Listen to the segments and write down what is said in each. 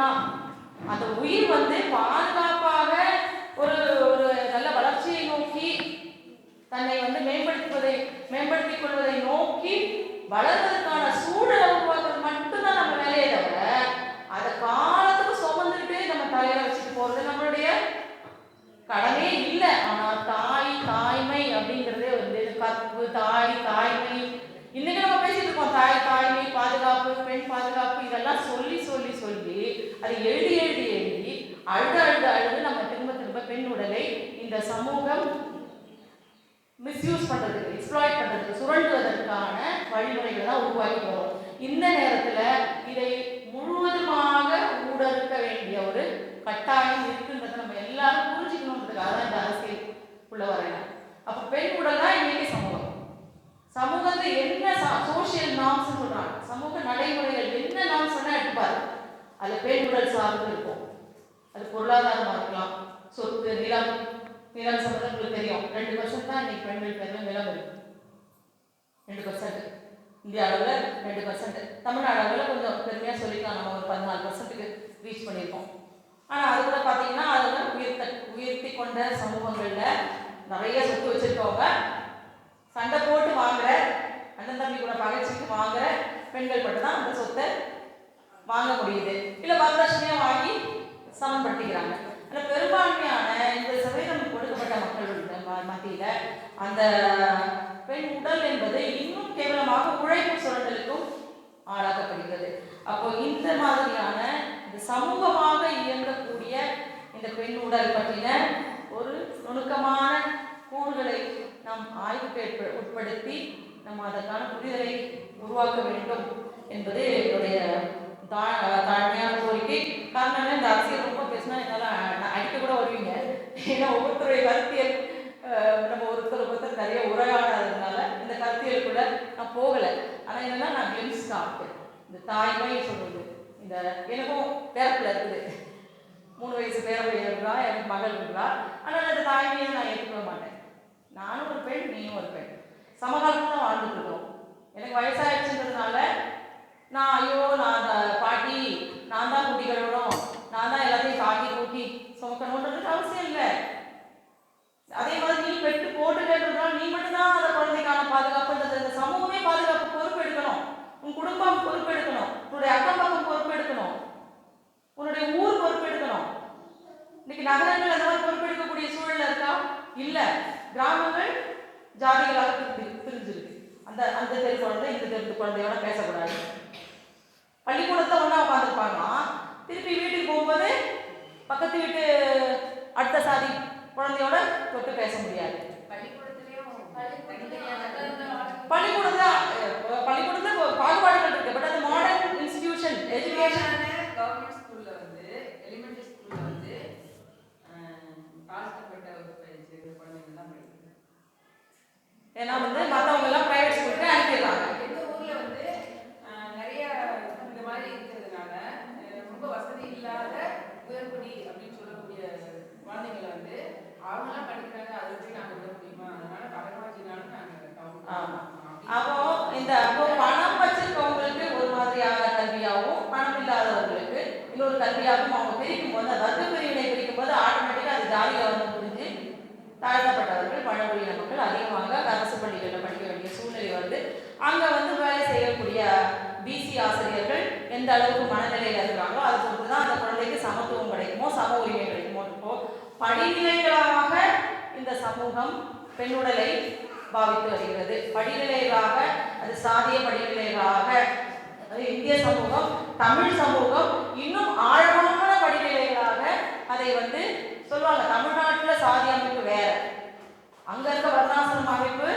தான் அந்த உயிர் வந்து பாதுகாப்பாக ஒரு ஒரு நல்ல வளர்ச்சியை நோக்கி தன்னை வந்து மேம்படுத்திக் கொள்வதை நோக்கி வளர்வதற்கான சூழலை உருவாக்குறது மட்டும்தான் நம்ம வேலையை தவிர அதை காலத்துக்கு சுமந்துட்டு நம்ம தலையில வச்சுட்டு போறது நம்மளுடைய கடமே இல்லை. ஆனால் தாய்மை அப்படிங்கிறதே வந்து கற்பு தாய்மை இன்னைக்கு நம்ம பேசிட்டு இருக்கோம். தாய்மை பாதுகாப்பு பெண் பாதுகாப்பு இதெல்லாம் சொல்லி அதை எழுதி அழுது நம்ம திரும்ப பெண் உடலை இந்த சமூகம் மிஸ்யூஸ் பண்றதுக்கு எக்ஸ்ப்ளாய்ட் பண்றதுக்கு சுரண்டுவதற்கான வழிமுறைகளை தான் உருவாக்கி வரும். இந்த நேரத்தில் இதை முழுவதுமாக ஊடறுக்க வேண்டிய ஒரு கட்டாயம் இருக்குன்றதை நம்ம எல்லாரும் புரிஞ்சுக்கணுன்றதுக்காக தான் இந்த அரசியல் உள்ள வரையலாம். அப்போ பெண் உடல் தான் இன்னைக்கு சமூகத்தை என்ன சோசியல் நார்ம்ஸ் சொல்றாங்க, சமூக நடைமுறைகள் என்ன நார்ம்ஸ் சொன்னா எடுப்பாரு. அது பெண் உடல் சார்ந்து இருக்கும். அது பொருளாதாரமா இருக்கலாம், சொத்து நிலம் சம்பந்தம் உங்களுக்கு தெரியும். 2% தான் இன்னைக்கு பெண்கள் பேர்ல நிலம் இருக்கு. 2% இந்திய அளவில் 2%. தமிழ்நாடு அளவில் கொஞ்சம் பெருமையாக சொல்லிக்கலாம், நம்ம ஒரு 14%க்கு ரீச் பண்ணியிருக்கோம். ஆனால் அது கூட பார்த்தீங்கன்னா அதில் உயர்த்தி கொண்ட சமூகங்களில் நிறைய சொத்து வச்சுருக்கவங்க சண்டை போட்டு வாங்குற அண்ணன் தம்பி கூட பகைச்சிட்டு வாங்குற பெண்கள் மட்டும் தான் அந்த சொத்தை வாங்க முடியுது, இல்லை வரதட்சணையாக வாங்கி சமன்படுத்திக்கிறாங்க. ஆனால் பெரும்பான்மையான 20% கொடுக்கப்பட்ட மக்கள் மத்தியில் அந்த பெண் உடல் என்பது இன்னும் கேவலமாக உழைப்பு சுரண்டலுக்கும் ஆளாக்கப்படுகிறது. அப்போ இந்த மாதிரியான இந்த சமூகமாக இயங்கக்கூடிய இந்த பெண் உடல் பற்றின ஒரு நுணுக்கமான கூறுகளை நாம் ஆய்வுக்கு உட்படுத்தி நம்ம அதற்கான புரிதலை உருவாக்க வேண்டும் என்பது என்னுடைய தாழ்மையான கோரிக்கை. காரணம் இந்த அரசியல் ரொம்ப பேசினா என்னால் அடிக்க கூட வருவீங்க. ஏன்னா ஒவ்வொருத்தருடைய கருத்தியல் நம்ம ஒருத்தர் நிறைய உரையாடாததுனால இந்த கருத்தியலுக்குள்ள நான் போகலை. ஆனால் என்னன்னா நான் கிளிம்ஸ் காப்பேன். இந்த தாய்மை சொல்றது இந்த எனக்கும் பேரப்பில் இருக்குது, 3 வயசு பேரப்பில் இருக்கிறா, எனக்கு மகள் இருக்கிறா. ஆனால் அந்த தாய்மையை நான் ஏற்றுக்க மாட்டேன். நானும் ஒரு பெண், நீயும் ஒரு பெண், சமகாலத்தில் தான் வாழ்ந்துட்டு இருக்கோம். எனக்கு வயசாகிடுச்சுன்றதுனால நான் நான் அந்த பாட்டி நான் தான் குட்டி கழுவணும், நான் தான் எல்லாத்தையும் காட்டி கூட்டி சுமக்கணுன்றதுக்கு அவசியம் இல்லை. அதே மாதிரி நீ பெற்று போட்டுக்கிறதுனால நீ மட்டும்தான் அந்த குழந்தைக்கான பாதுகாப்புன்றது இந்த சமூகமே பாதுகாப்பு பொறுப்பெடுக்கணும். உன் குடும்பம் பொறுப்பெடுக்கணும், உன்னுடைய அக்கம் பக்கம் பொறுப்பெடுக்கணும், உன்னுடைய ஊர் பொறுப்பெடுக்கணும். இன்னைக்கு நகரங்கள் அந்த மாதிரி பொறுப்பெடுக்கக்கூடிய சூழல் இருக்கா? இல்லை. கிராமங்கள் ஜாதிகளாக பிரிஞ்சிருக்கு. அந்த தெரு குழந்தை இந்த தெரு குழந்தையோட பேசக்கூடாது. பள்ளிக்கூடத்தை ஒன்றா உட்காந்துருப்பாங்கன்னா திருப்பி வீட்டுக்கு போகும்போது பக்கத்து வீட்டு அடுத்த சாதி குழந்தையோட தொட்டு பேச முடியாது. பள்ளிக்கூடத்துல பாகுபாடுகள் இருக்கு. பட் அது மாடர்ன் இன்ஸ்டிடியூஷன் எஜுகேஷன். கவர்மெண்ட் ஸ்கூல்ல வந்து எலிமெண்டரி ஸ்கூல்ல வந்து காஸ்ட்பட்ட குழந்தைகள் தான் படிக்கிறாங்க. ஏன்னா வந்து மற்றவங்க எல்லாம் பிரைவேட் ஸ்கூலுக்கு அனுப்பிடுறாங்க. எந்த ஊர்ல வந்து நிறைய இந்த மாதிரி இருக்கிறதுனால ரொம்ப வசதி இல்லாத உயர்குடி அப்படின்னு சொல்லக்கூடிய குழந்தைங்களை வந்து அவங்களாம் படிக்கிறாங்க, அதை போய் நாங்கள் விட முடியுமா? அதனால கடற்காட்சினாலும் நாங்கள் அப்போ பணம் வச்சிருக்கவங்களுக்கு ஒரு மாதிரியான கல்வியாகவும் பணம் இல்லாதவர்களுக்கு இன்னொரு கல்வியாகவும் அவங்க பிரிக்கும் போது வர்க்க பிரிவினை பிரிக்கும் போது ஆட்டோமேட்டிக்காக அது ஜாலியாக வந்து புரிஞ்சு தாழ்த்தப்பட்டவர்கள் பழங்குடியின மக்கள் அதிகமாக அரசு பள்ளிகளில் படிக்க வேண்டிய சூழ்நிலை வந்து அங்கே வந்து வேலை செய்யக்கூடிய பிசி ஆசிரியர்கள் எந்த அளவுக்கு மனநிலையில் இருக்கிறாங்களோ அதை பொறுத்து தான் அந்த குழந்தைக்கு சமத்துவம் கிடைக்குமோ சம உரிமை கிடைக்குமோ. இப்போ படிநிலைகளாக இந்த சமூகம் பெண்ணுடலை பாவித்து வருகிறது. படிநிலைகளாக அது சாதிய படிநிலைகளாக அது இந்திய சமூகம் தமிழ் சமூகம் இன்னும் ஆழமான படிநிலைகளாக அதை வந்து சொல்லுவாங்க. தமிழ்நாட்டில் சாதி அமைப்பு வேற, அங்க இருக்க வர்ணாசிரம அமைப்பு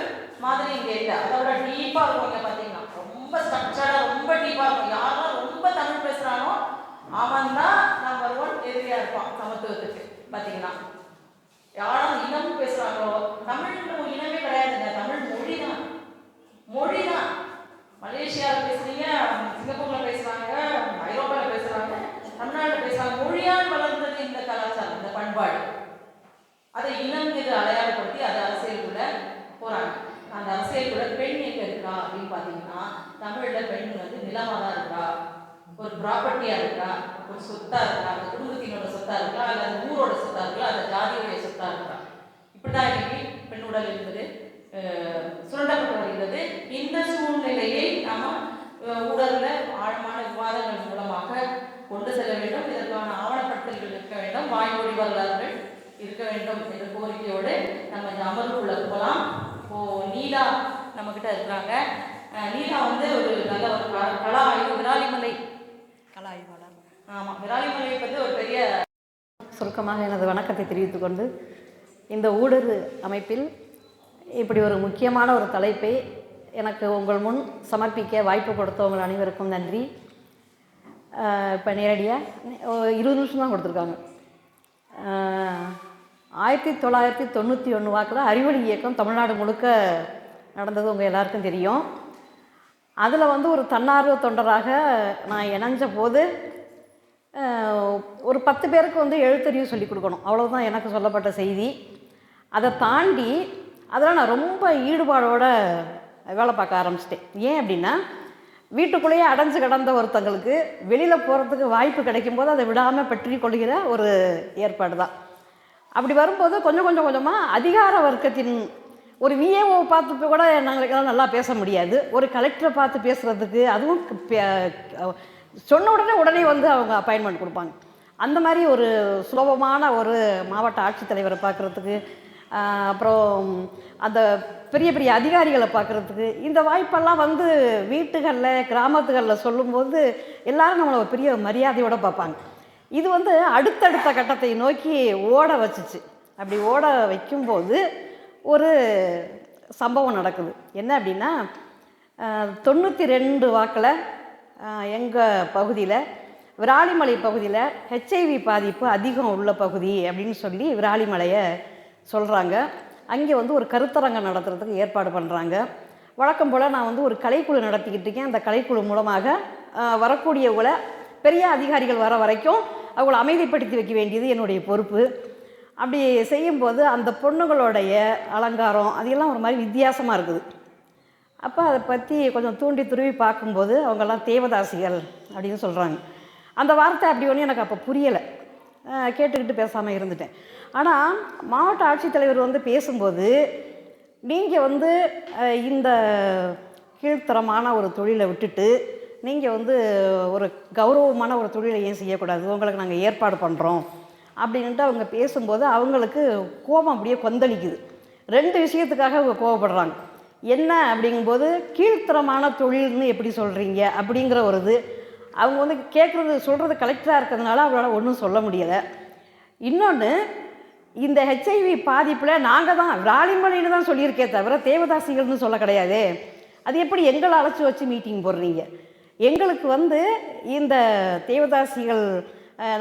மாதிரி இங்க இல்லை. அதோட டீப்பா இருக்கும். இங்க பாத்தீங்கன்னா ரொம்ப ஸ்ட்ரக்சரா ரொம்ப டீப்பா இருக்கும். யாரெல்லாம் ரொம்ப தமிழ் பேசுறானோ அவன் தான் நம்பர் 1 எதிரியா இருப்பான் சமத்துவத்துக்கு. பாத்தீங்கன்னா யாரும் இனமும் பேசுறாங்களோ தமிழ்னு ஒரு இனமே கிடையாதுங்க. தமிழ் மொழி தான். மலேசியாவில் பேசுறீங்க, சிங்கப்பூர்ல பேசுறாங்க, ஐரோப்பாவில் பேசுறாங்க, தமிழ்நாட்டில் பேசுறாங்க. மொழியால் வளர்ந்தது இந்த கலாச்சாரம், இந்த பண்பாடு. அதை இனம் என்று அடையாளப்படுத்தி அதை அரசியலுக்குள்ள போறாங்க. அந்த அரசியலுக்குள்ள பெண் எங்க இருக்கா அப்படின்னு பாத்தீங்கன்னா தமிழ்ல பெண் வந்து நிலமா தான் இருக்கா. ஒரு ப்ராப்பர்ட்டியாக இருக்கா, ஒரு சொத்தாக இருக்கா, அந்த குடும்பத்தினோட சொத்தாக இருக்கா, அல்ல அந்த ஊரோட சொத்தாக இருக்கா, அந்த ஜாதியுடைய சொத்தாக இருக்கா. இப்படி தான் இன்னைக்கு பெண் உடல் என்பது சுரண்டப்பட்டு வருகிறது. இந்த சூழ்நிலையை நாம் ஊடகத்தில் ஆழமான விவாதங்கள் மூலமாக கொண்டு செல்ல வேண்டும். இதற்கான ஆவணப்படுத்தல்கள் இருக்க வேண்டும், வாய்மொழி வரலாறுகள் இருக்க வேண்டும் என்ற கோரிக்கையோடு நம்ம இந்த அமர்வுக்குள்ள போகலாம். இப்போது நீலா நம்மக்கிட்ட இருக்கிறாங்க. நீலா வந்து ஒரு நல்ல ஒரு கலா ஆய்வு, விராலிமலை கலா ஆய்வாளர். ஆமாம், விராலிமலையை பற்றி ஒரு பெரிய சுருக்கமாக எனது வணக்கத்தை தெரிவித்துக்கொண்டு, இந்த ஊடக அமைப்பில் இப்படி ஒரு முக்கியமான ஒரு தலைப்பை எனக்கு உங்கள் முன் சமர்ப்பிக்க வாய்ப்பு கொடுத்த உங்கள் அனைவருக்கும் நன்றி. இப்போ நேரடியாக 20 நிமிஷம் தான் கொடுத்துருக்காங்க. 1991 வாக்கில் அறிவொளி இயக்கம் தமிழ்நாடு முழுக்க நடந்தது உங்கள் எல்லாருக்கும் தெரியும். அதில் வந்து ஒரு தன்னார்வ தொண்டராக நான் இணைஞ்ச போது ஒரு 10 பேருக்கு வந்து எழுத்தறிவு சொல்லிக் கொடுக்கணும், அவ்வளோதான் எனக்கு சொல்லப்பட்ட செய்தி. அதை தாண்டி அதில் நான் ரொம்ப ஈடுபாடோடு வேலை பார்க்க ஆரம்பிச்சிட்டேன். ஏன் அப்படின்னா, வீட்டுக்குள்ளேயே அடைஞ்சு கிடந்த ஒருத்தங்களுக்கு வெளியில் போகிறதுக்கு வாய்ப்பு கிடைக்கும்போது அதை விடாமல் பற்றி கொள்கிற ஒரு ஏற்பாடு தான். அப்படி வரும்போது கொஞ்சம் கொஞ்சமாக அதிகார வர்க்கத்தின் ஒரு விஏஓ பார்த்து கூட நாங்களுக்கெல்லாம் நல்லா பேச முடியாது. ஒரு கலெக்டரை பார்த்து பேசுகிறதுக்கு, அதுவும் சொன்ன உடனே வந்து அவங்க அப்பாயின்மெண்ட் கொடுப்பாங்க. அந்த மாதிரி ஒரு சுலபமான ஒரு மாவட்ட ஆட்சித்தலைவரை பார்க்குறதுக்கு, அப்புறம் அந்த பெரிய பெரிய அதிகாரிகளை பார்க்குறதுக்கு, இந்த வாய்ப்பெல்லாம் வந்து வீட்டுகளில் கிராமத்துகளில் சொல்லும்போது எல்லோரும் நம்மளை ஒரு பெரிய மரியாதையோடு பார்ப்பாங்க. இது வந்து அடுத்தடுத்த கட்டத்தை நோக்கி ஓட வச்சிச்சு. அப்படி ஓட வைக்கும்போது ஒரு சம்பவம் நடக்குது. என்ன அப்படின்னா, 92 வாக்கில் எங்கள் பகுதியில், விராலிமலை பகுதியில் ஹெச்ஐவி பாதிப்பு அதிகம் உள்ள பகுதி அப்படின்னு சொல்லி விராலிமலையை சொல்கிறாங்க. அங்கே வந்து ஒரு கருத்தரங்கம் நடத்துறதுக்கு ஏற்பாடு பண்ணுறாங்க. வழக்கம் போல் நான் வந்து ஒரு கலைக்குழு நடத்திக்கிட்டு இருக்கேன். அந்த கலைக்குழு மூலமாக வரக்கூடியவங்களை, பெரிய அதிகாரிகள் வர வரைக்கும் அவங்கள அமைதிப்படுத்தி வைக்க வேண்டியது என்னுடைய பொறுப்பு. அப்படி செய்யும்போது அந்த பொண்ணுங்களுடைய அலங்காரம் அதெல்லாம் ஒரு மாதிரி வித்தியாசமாக இருக்குது. அப்போ அதை பற்றி கொஞ்சம் தூண்டி துருவி பார்க்கும்போது அவங்கெல்லாம் தேவதாசிகள் அப்படின்னு சொல்கிறாங்க. அந்த வார்த்தை அப்படி ஒன்று எனக்கு அப்போ புரியலை, கேட்டுக்கிட்டு பேசாமல் இருந்துட்டேன். ஆனால் மாவட்ட ஆட்சித்தலைவர் வந்து பேசும்போது, நீங்கள் வந்து இந்த கீழ்த்தரமான ஒரு தொழிலை விட்டுட்டு நீங்கள் வந்து ஒரு கௌரவமான ஒரு தொழிலை ஏன் செய்யக்கூடாது, உங்களுக்கு நாங்கள் ஏற்பாடு பண்ணுறோம் அப்படின்ட்டு அவங்க பேசும்போது அவங்களுக்கு கோபம் அப்படியே கொந்தளிக்குது. 2 விஷயத்துக்காக அவங்க கோபப்படுறாங்க. என்ன அப்படிங்கும்போது, கீழ்த்தரமான தொழில்னு எப்படி சொல்கிறீங்க அப்படிங்கிற ஒரு இது அவங்க வந்து கேட்குறது, சொல்கிறது கலெக்டராக இருக்கிறதுனால அவங்களால ஒன்றும் சொல்ல முடியலை. இன்னொன்று, இந்த ஹெச்ஐவி பாதிப்பில் நாங்கள் தான் விராலிமலைன்னு தான் சொல்லியிருக்கே தவிர தேவதாசிகள்னு சொல்ல கிடையாது. அது எப்படி எங்களை அழைச்சி வச்சு மீட்டிங் போடுறீங்க? எங்களுக்கு வந்து இந்த தேவதாசிகள்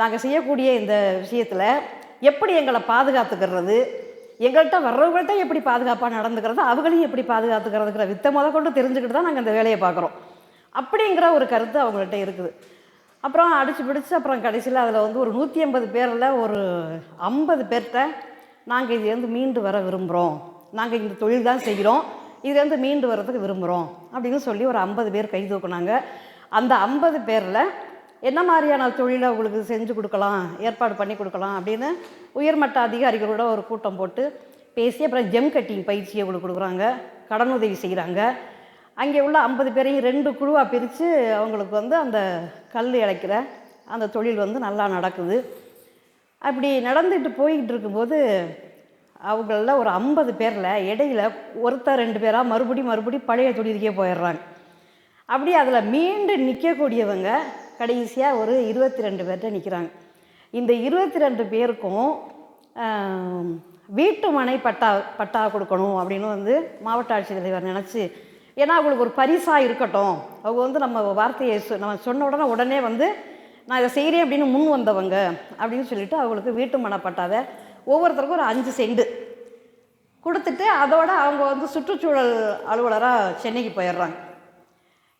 நாங்கள் செய்யக்கூடிய இந்த விஷயத்தில் எப்படி எங்களை பாதுகாத்துக்கிறது, எங்கள்கிட்ட வர்றவங்கள்ட்ட எப்படி பாதுகாப்பாக நடந்துக்கிறது, அவங்களையும் எப்படி பாதுகாத்துக்கிறதுங்கிற வித்தை கொண்டு தெரிஞ்சுக்கிட்டு தான் நாங்கள் இந்த வேலையை பார்க்குறோம் அப்படிங்கிற ஒரு கருத்து அவங்கள்ட்ட இருக்குது. அப்புறம் அடித்து பிடிச்சி அப்புறம் கடைசியில் அதில் வந்து ஒரு 150 பேரில் ஒரு 50 பேர்கிட்ட நாங்கள் இதுலேருந்து மீண்டு வர விரும்புகிறோம், நாங்கள் இந்த தொழில் தான் செய்கிறோம், இதுலேருந்து மீண்டு வர்றதுக்கு விரும்புகிறோம் அப்படின்னு சொல்லி ஒரு 50 பேர் கை தூக்குனாங்க. அந்த 50 பேரில் என்ன மாதிரியான தொழிலை உங்களுக்கு செஞ்சு கொடுக்கலாம், ஏற்பாடு பண்ணி கொடுக்கலாம் அப்படின்னு உயர்மட்ட அதிகாரிகளோட ஒரு கூட்டம் போட்டு பேசி அப்புறம் ஜெம் கட்டிங் பயிற்சியை உங்களுக்கு கொடுக்குறாங்க, கடனுதவி செய்கிறாங்க. அங்கே உள்ள 50 பேரையும் 2 குழுவாக பிரித்து அவங்களுக்கு வந்து அந்த கல் இழைக்கிற அந்த தொழில் வந்து நல்லா நடக்குது. அப்படி நடந்துட்டு போய்கிட்டு இருக்கும்போது அவங்களில் ஒரு 50 பேரில் இடையில ஒருத்தர் 2 பேராக மறுபடி பழைய தொழிலுக்கே போயிடுறாங்க. அப்படி அதில் மீண்டு நிற்கக்கூடியவங்க கடைசியாக ஒரு 22 பேர்கிட்ட நிற்கிறாங்க. இந்த 22 பேருக்கும் வீட்டு மனை பட்டா கொடுக்கணும் அப்படின்னு வந்து மாவட்ட ஆட்சித்தலைவர் நினச்சி, ஏன்னா அவங்களுக்கு ஒரு பரிசாக இருக்கட்டும், அவங்க வந்து நம்ம வார்த்தையை நம்ம சொன்ன உடனே வந்து நான் இதை செய்கிறேன் அப்படின்னு முன் வந்தவங்க அப்படின்னு சொல்லிட்டு அவங்களுக்கு வீட்டு மனை பட்டாவை ஒவ்வொருத்தருக்கும் ஒரு 5 சென்ட் கொடுத்துட்டு அதோட அவங்க வந்து சுற்றுச்சூழல் அலுவலராக சென்னைக்கு போயிடுறாங்க.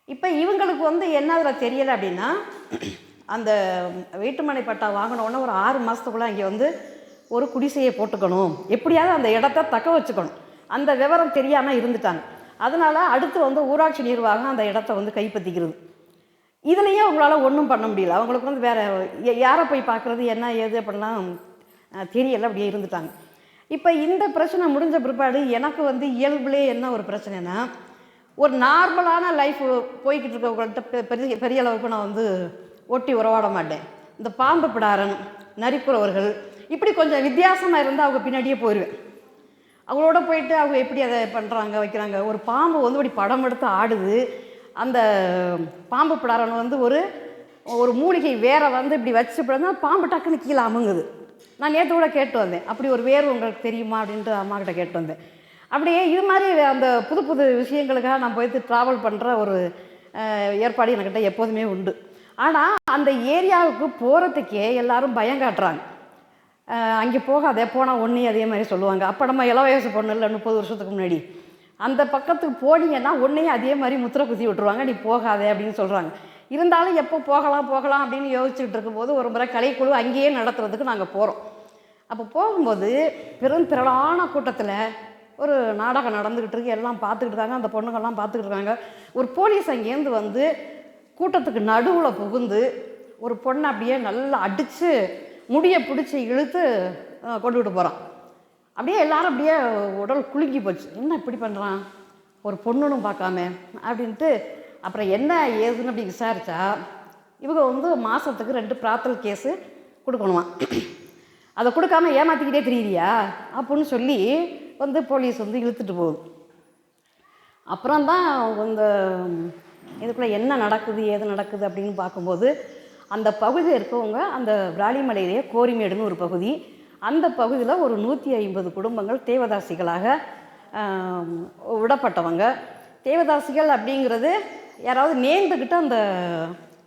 இப்போ இவங்களுக்கு வந்து என்ன அதில் தெரியலை அப்படின்னா, அந்த வீட்டுமனை பட்டா வாங்கினோடனே ஒரு 6 மாதத்துக்குள்ளே அங்கே வந்து ஒரு குடிசையை போட்டுக்கணும், எப்படியாவது அந்த இடத்த தக்க வச்சுக்கணும், அந்த விவரம் தெரியாமல் இருந்துட்டாங்க. அதனால் அடுத்து வந்து ஊராட்சி நிர்வாகம் அந்த இடத்த வந்து கைப்பற்றிக்கிறது. இதுலேயே அவங்களால ஒன்றும் பண்ண முடியல. அவங்களுக்கு வந்து வேறு யாரை போய் பார்க்குறது என்ன ஏது அப்படிலாம் தெரியலை, அப்படியே இருந்துட்டாங்க. இப்போ இந்த பிரச்சனை முடிஞ்ச பிற்பாடு எனக்கு வந்து இயல்புலே என்ன ஒரு பிரச்சனைனா, ஒரு நார்மலான லைஃப் போய்கிட்டு இருக்கவங்கள்ட்ட பெரிய பெரிய அளவுக்கு நான் வந்து ஒட்டி உறவாட மாட்டேன். இந்த பாம்பு பிடாரன், நரிக்குறவர்கள் இப்படி கொஞ்சம் வித்தியாசமாக இருந்தால் அவங்க பின்னாடியே போயிடுவேன். அவங்களோட போயிட்டு அவங்க எப்படி அதை பண்ணுறாங்க வைக்கிறாங்க. ஒரு பாம்பு வந்து இப்படி படம் எடுத்து ஆடுது. அந்த பாம்பு பிடாரன் வந்து ஒரு மூலிகை வேரை வந்து இப்படி வச்சு பிடிந்தா பாம்பு டக்குன்னு கீழே அமுங்குது. நான் நேற்று கூட கேட்டு வந்தேன், அப்படி ஒரு வேர் உங்களுக்கு தெரியுமா அப்படின்ட்டு அம்மாக்கிட்ட கேட்டு வந்தேன். அப்படியே இது மாதிரி அந்த புது புது விஷயங்களுக்காக நான் போயிட்டு ட்ராவல் பண்ணுற ஒரு ஏற்பாடு என்கிட்ட எப்போதுமே உண்டு. ஆனால் அந்த ஏரியாவுக்கு போகிறதுக்கே எல்லாரும் பயம் காட்டுறாங்க. அங்கே போகாதே, போனால் ஒன்றே அதே மாதிரி சொல்லுவாங்க. அப்போ நம்ம இள வயசு பொண்ணு இல்லை, 30 வருஷத்துக்கு முன்னாடி அந்த பக்கத்துக்கு போனீங்கன்னா ஒன்றே அதே மாதிரி முத்திரை குத்தி விட்டுருவாங்க, நீ போகாதே அப்படின்னு சொல்கிறாங்க. இருந்தாலும் எப்போ போகலாம் போகலாம் அப்படின்னு யோசிச்சுட்டு இருக்கும்போது ஒரு முறை கலைக்குழு அங்கேயே நடத்துறதுக்கு நாங்கள் போகிறோம். அப்போ போகும்போது திரளான கூட்டத்தில் ஒரு நாடகம் நடந்துக்கிட்டு இருக்கு. எல்லாம் பார்த்துக்கிட்டு இருக்காங்க, அந்த பொண்ணுங்கள்லாம் பார்த்துக்கிட்டு இருக்காங்க. ஒரு போலீஸ் அங்கேருந்து வந்து கூட்டத்துக்கு நடுவில் புகுந்து ஒரு பொண்ணை அப்படியே நல்லா அடித்து முடியை பிடிச்சி இழுத்து கொண்டுகிட்டு போகிறான். அப்படியே எல்லாரும் அப்படியே உடல் குலுங்கி போச்சு. என்ன இப்படி பண்ணுறான், ஒரு பொண்ணுன்னு பார்க்காம அப்படின்ட்டு. அப்புறம் என்ன ஏதுன்னு அப்படி விசாரித்தா, இவங்க வந்து மாதத்துக்கு 2 பிராத்தல் கேஸு கொடுக்கணுமா, அதை கொடுக்காம ஏமாற்றிக்கிட்டே தெரியுறியா அப்படின்னு சொல்லி வந்து போலீஸ் வந்து இழுத்துட்டு போகுது. அப்புறம் தான் இந்த இதுக்குள்ளே என்ன நடக்குது ஏது நடக்குது அப்படின்னு பார்க்கும்போது, அந்த பகுதியில் இருக்கவங்க அந்த விராலிமலையிலேயே கோரிமேடுன்னு ஒரு பகுதி, அந்த பகுதியில் ஒரு 150 குடும்பங்கள் தேவதாசிகளாக விடப்பட்டவங்க. தேவதாசிகள் அப்படிங்கிறது யாராவது நேர்ந்துக்கிட்டு அந்த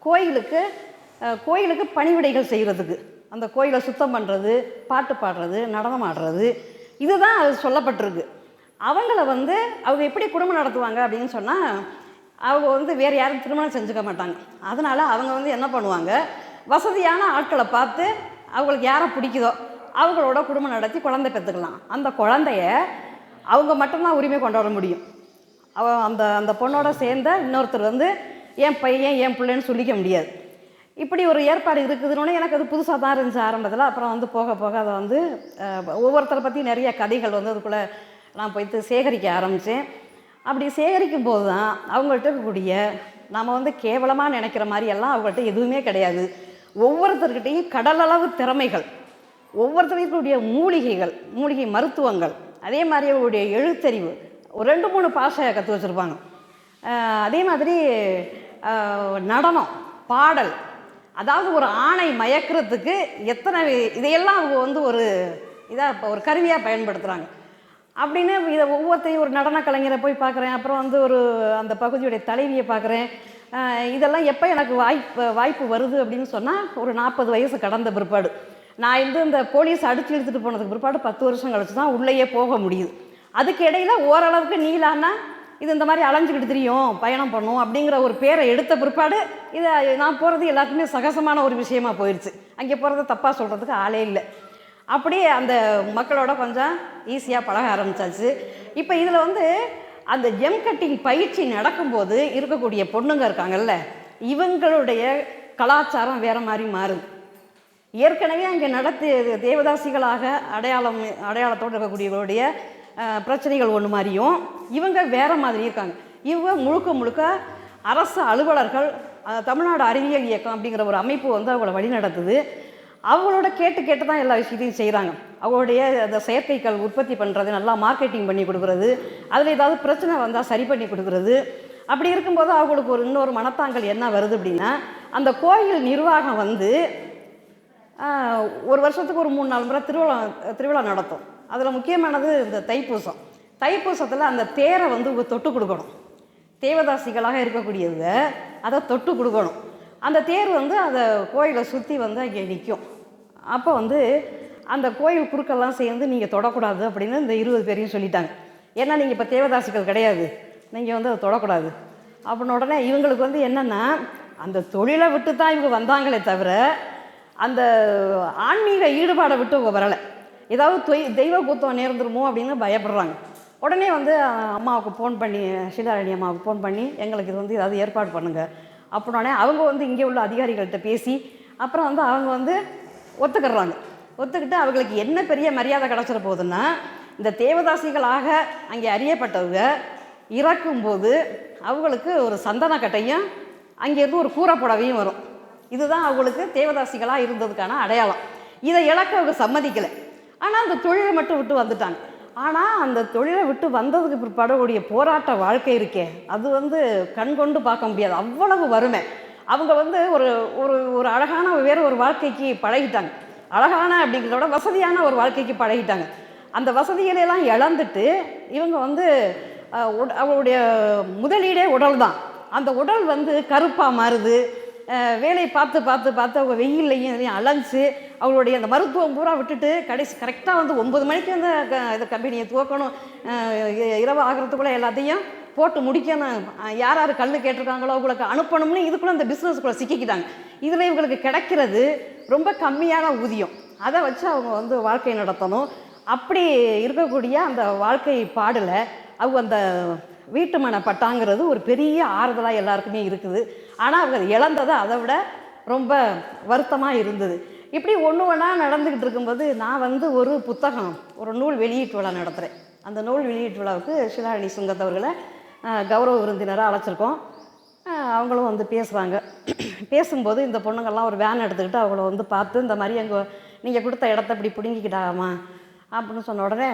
கோயிலுக்கு பணிவிடைகள் செய்கிறதுக்கு, அந்த கோயிலை சுத்தம் பண்ணுறது, பாட்டு பாடுறது, நடனம் ஆடுறது, இதுதான் அது சொல்லப்பட்டிருக்கு. அவங்கள வந்து அவங்க எப்படி குடும்பம் நடத்துவாங்க அப்படின்னு சொன்னால், அவங்க வந்து வேறு யாரும் திருமணம் செஞ்சுக்க மாட்டாங்க. அதனால் அவங்க வந்து என்ன பண்ணுவாங்க, வசதியான ஆட்களை பார்த்து அவங்களுக்கு யாரை பிடிக்குதோ அவங்களோட குடும்பம் நடத்தி குழந்தை பெற்றுக்கலாம். அந்த குழந்தைய அவங்க மட்டும்தான் உரிமை கொண்டாட முடியும். அந்த பொண்ணோட சேர்ந்த இன்னொருத்தர் வந்து என் பையன் என் பிள்ளைன்னு சொல்லிக்க முடியாது. இப்படி ஒரு ஏற்பாடு இருக்குதுன்னு எனக்கு அது புதுசாக தான் இருந்துச்சு ஆரம்பத்தில். அப்புறம் வந்து போக போக அதை வந்து ஒவ்வொருத்தரை பற்றி நிறைய கதைகள் வந்து அதுக்குள்ளே நான் போய்ட்டு சேகரிக்க ஆரம்பித்தேன். அப்படி சேகரிக்கும் போது தான் அவங்கள்ட்ட இருக்கக்கூடிய நம்ம வந்து கேவலமாக நினைக்கிற மாதிரியெல்லாம் அவங்கள்ட்ட எதுவுமே கிடையாது. ஒவ்வொருத்தர்கிட்டையும் கடலளவு திறமைகள், ஒவ்வொருத்தருடைய மூலிகை மருத்துவங்கள், அதே மாதிரி அவருடைய எழுத்தறிவு, ஒரு 2-3 பாஷையை கற்று வச்சுருப்பாங்க. அதே மாதிரி நடனம், பாடல், அதாவது ஒரு ஆணை மயக்கிறதுக்கு எத்தனை இதையெல்லாம் அவங்க வந்து ஒரு கருவியாக பயன்படுத்துகிறாங்க. அப்படின்னு இதை ஒவ்வொருத்தையும் ஒரு நடன கலைஞரை போய் பார்க்குறேன். அப்புறம் வந்து அந்த பகுதியுடைய தலைவியை பார்க்குறேன். இதெல்லாம் எப்போ எனக்கு வாய்ப்பு வருது அப்படின்னு சொன்னால், ஒரு 40 வயசு கடந்த பிற்பாடு. நான் இந்த போலீஸ் அடித்து இழுத்துட்டு போனதுக்கு பிற்பாடு 10 வருஷம் கழிச்சு தான் உள்ளேயே போக முடியுது. அதுக்கு இடையில் ஓரளவுக்கு நீலான்னா இது இந்த மாதிரி அலைஞ்சிக்கிட்டு தெரியும், பயணம் பண்ணும் அப்படிங்கிற ஒரு பேரை எடுத்த பிற்பாடு இதை நான் போகிறது எல்லாத்துக்குமே சகசமான ஒரு விஷயமா போயிடுச்சு. அங்கே போகிறத தப்பாக சொல்கிறதுக்கு ஆளே இல்லை. அப்படியே அந்த மக்களோட கொஞ்சம் ஈஸியாக பழக ஆரம்பித்தாச்சு. இப்போ இதில் வந்து அந்த ஜெம் கட்டிங் பயிற்சி நடக்கும்போது இருக்கக்கூடிய பொண்ணுங்க இருக்காங்கல்ல, இவங்களுடைய கலாச்சாரம் வேறு மாதிரி மாறுது. ஏற்கனவே அங்கே தேவதாசிகளாக அடையாளத்தோடு இருக்கக்கூடியவர்களுடைய பிரச்சனைகள் ஒன்று மாதிரியும் இவங்க வேறு மாதிரி இருக்காங்க. இவங்க முழுக்க அரசு அலுவலர்கள், தமிழ்நாடு அறிவியல் இயக்கம் அப்படிங்கிற ஒரு அமைப்பு வந்து அவங்கள வழி நடத்துது. அவங்களோட கேட்டு தான் எல்லா விஷயத்தையும் செய்கிறாங்க. அவங்களுடைய அந்த செயற்கைகள் உற்பத்தி பண்ணுறது, நல்லா மார்க்கெட்டிங் பண்ணி கொடுக்குறது, அதில் ஏதாவது பிரச்சனை வந்தால் சரி பண்ணி கொடுக்குறது. அப்படி இருக்கும்போது அவங்களுக்கு இன்னொரு மனத்தாங்கல் என்ன வருது அப்படின்னா, அந்த கோயில் நிர்வாகம் வந்து ஒரு வருஷத்துக்கு ஒரு 3-4 முறை திருவிழா நடத்தும். அதில் முக்கியமானது இந்த தைப்பூசத்தில் அந்த தேரை வந்து தொட்டு கொடுக்கணும். தேவதாசிகளாக இருக்கக்கூடியதை அதை தொட்டு கொடுக்கணும். அந்த தேர் வந்து அந்த கோயிலை சுற்றி வந்து அங்கே நிற்கும். அப்போ வந்து அந்த கோயில் குறுக்கெல்லாம் சேர்ந்து நீங்கள் தொடக்கூடாது அப்படின்னு இந்த 20 பேரையும் சொல்லிட்டாங்க. ஏன்னா நீங்கள் இப்போ தேவதாசிகள் கிடையாது, நீங்கள் வந்து அதை தொடக்கூடாது அப்படின்னு. உடனே இவங்களுக்கு வந்து என்னென்னா, அந்த தொழிலை விட்டு தான் இவங்க வந்தாங்களே தவிர அந்த ஆன்மீக ஈடுபாடை விட்டு அவங்க வரலை. ஏதாவது தெய்வ கூத்தம் நேர்ந்துருமோ அப்படின்னு பயப்படுறாங்க. உடனே வந்து அம்மாவுக்கு ஃபோன் பண்ணி, ஷீலாராணி அம்மாவுக்கு ஃபோன் பண்ணி, எங்களுக்கு இது வந்து ஏதாவது ஏற்பாடு பண்ணுங்கள் அப்படின்னோடனே அவங்க வந்து இங்கே உள்ள அதிகாரிகள்கிட்ட பேசி அப்புறம் வந்து அவங்க வந்து ஒத்துக்கிடுறாங்க. ஒத்துக்கிட்டு அவங்களுக்கு என்ன பெரிய மரியாதை கிடச்சிட போகுதுன்னா, இந்த தேவதாசிகளாக அங்கே அறியப்பட்டவங்க இறக்கும்போது அவங்களுக்கு ஒரு சந்தனக்கட்டையும் அங்கேருந்து ஒரு கூரைப்புடவையும் வரும். இதுதான் அவங்களுக்கு தேவதாசிகளாக இருந்ததுக்கான அடையாளம். இதை இழக்க அவங்க சம்மதிக்கலை. ஆனால் அந்த தொழிலை மட்டும் விட்டு வந்துட்டாங்க. ஆனால் அந்த தொழிலை விட்டு வந்ததுக்கு பிற்பாடக்கூடிய போராட்ட வாழ்க்கை இருக்கே, அது வந்து கண்கொண்டு பார்க்க முடியாது. அவ்வளவு வறுமை. அவங்க வந்து ஒரு ஒரு ஒரு அழகான வேறு ஒரு வாழ்க்கைக்கு பழகிட்டாங்க. அழகான அப்படிங்கிறத விட வசதியான ஒரு வாழ்க்கைக்கு பழகிட்டாங்க. அந்த வசதிகளெல்லாம் இழந்துட்டு இவங்க வந்து அவங்களுடைய முதலீடே உடல் தான். அந்த உடல் வந்து கருப்பாக மாறுது. வேலையை பார்த்து பார்த்து பார்த்து அவங்க வெயில்லையும் இதையும் அலைஞ்சு அவங்களுடைய அந்த மருத்துவம் பூரா விட்டுட்டு கரெக்டாக வந்து 9 மணிக்கு வந்து இந்த கம்பெனியை துவக்கணும், இரவு ஆகிறதுக்குள்ளே எல்லாத்தையும் போட்டு முடிக்கணும், யார் யார் கல் கேட்டிருக்காங்களோ அவங்களுக்கு அனுப்பணும்னு இதுக்குள்ளே அந்த பிஸ்னஸ்க்குள்ளே சிக்கிக்கிட்டாங்க. இதில் இவங்களுக்கு கிடைக்கிறது ரொம்ப கம்மியான ஊதியம். அதை வச்சு அவங்க வந்து வாழ்க்கை நடத்தணும். அப்படி இருக்கக்கூடிய அந்த வாழ்க்கை பாடல அவங்க அந்த வீட்டு மன பட்டாங்கிறது ஒரு பெரிய ஆறுதலாக எல்லாருக்குமே இருக்குது. ஆனால் அவங்க இழந்ததை அதை விட ரொம்ப வருத்தமாக இருந்தது. இப்படி ஒன்று ஒன்றா நடந்துக்கிட்டு இருக்கும்போது நான் வந்து ஒரு புத்தகம், ஒரு நூல் வெளியீட்டு விழா நடத்துகிறேன். அந்த நூல் வெளியீட்டு விழாவுக்கு ஷிலாமணி சுங்கத் அவர்களை கௌரவ விருந்தினராக அழைச்சிருக்கோம். அவங்களும் வந்து பேசுகிறாங்க. பேசும்போது இந்த பொண்ணுங்கள்லாம் ஒரு வேன் எடுத்துக்கிட்டு அவங்கள வந்து பார்த்து இந்த மாதிரி நீங்கள் கொடுத்த இடத்த இப்படி பிடுங்கிக்கிட்டாமா அப்படின்னு சொன்ன உடனே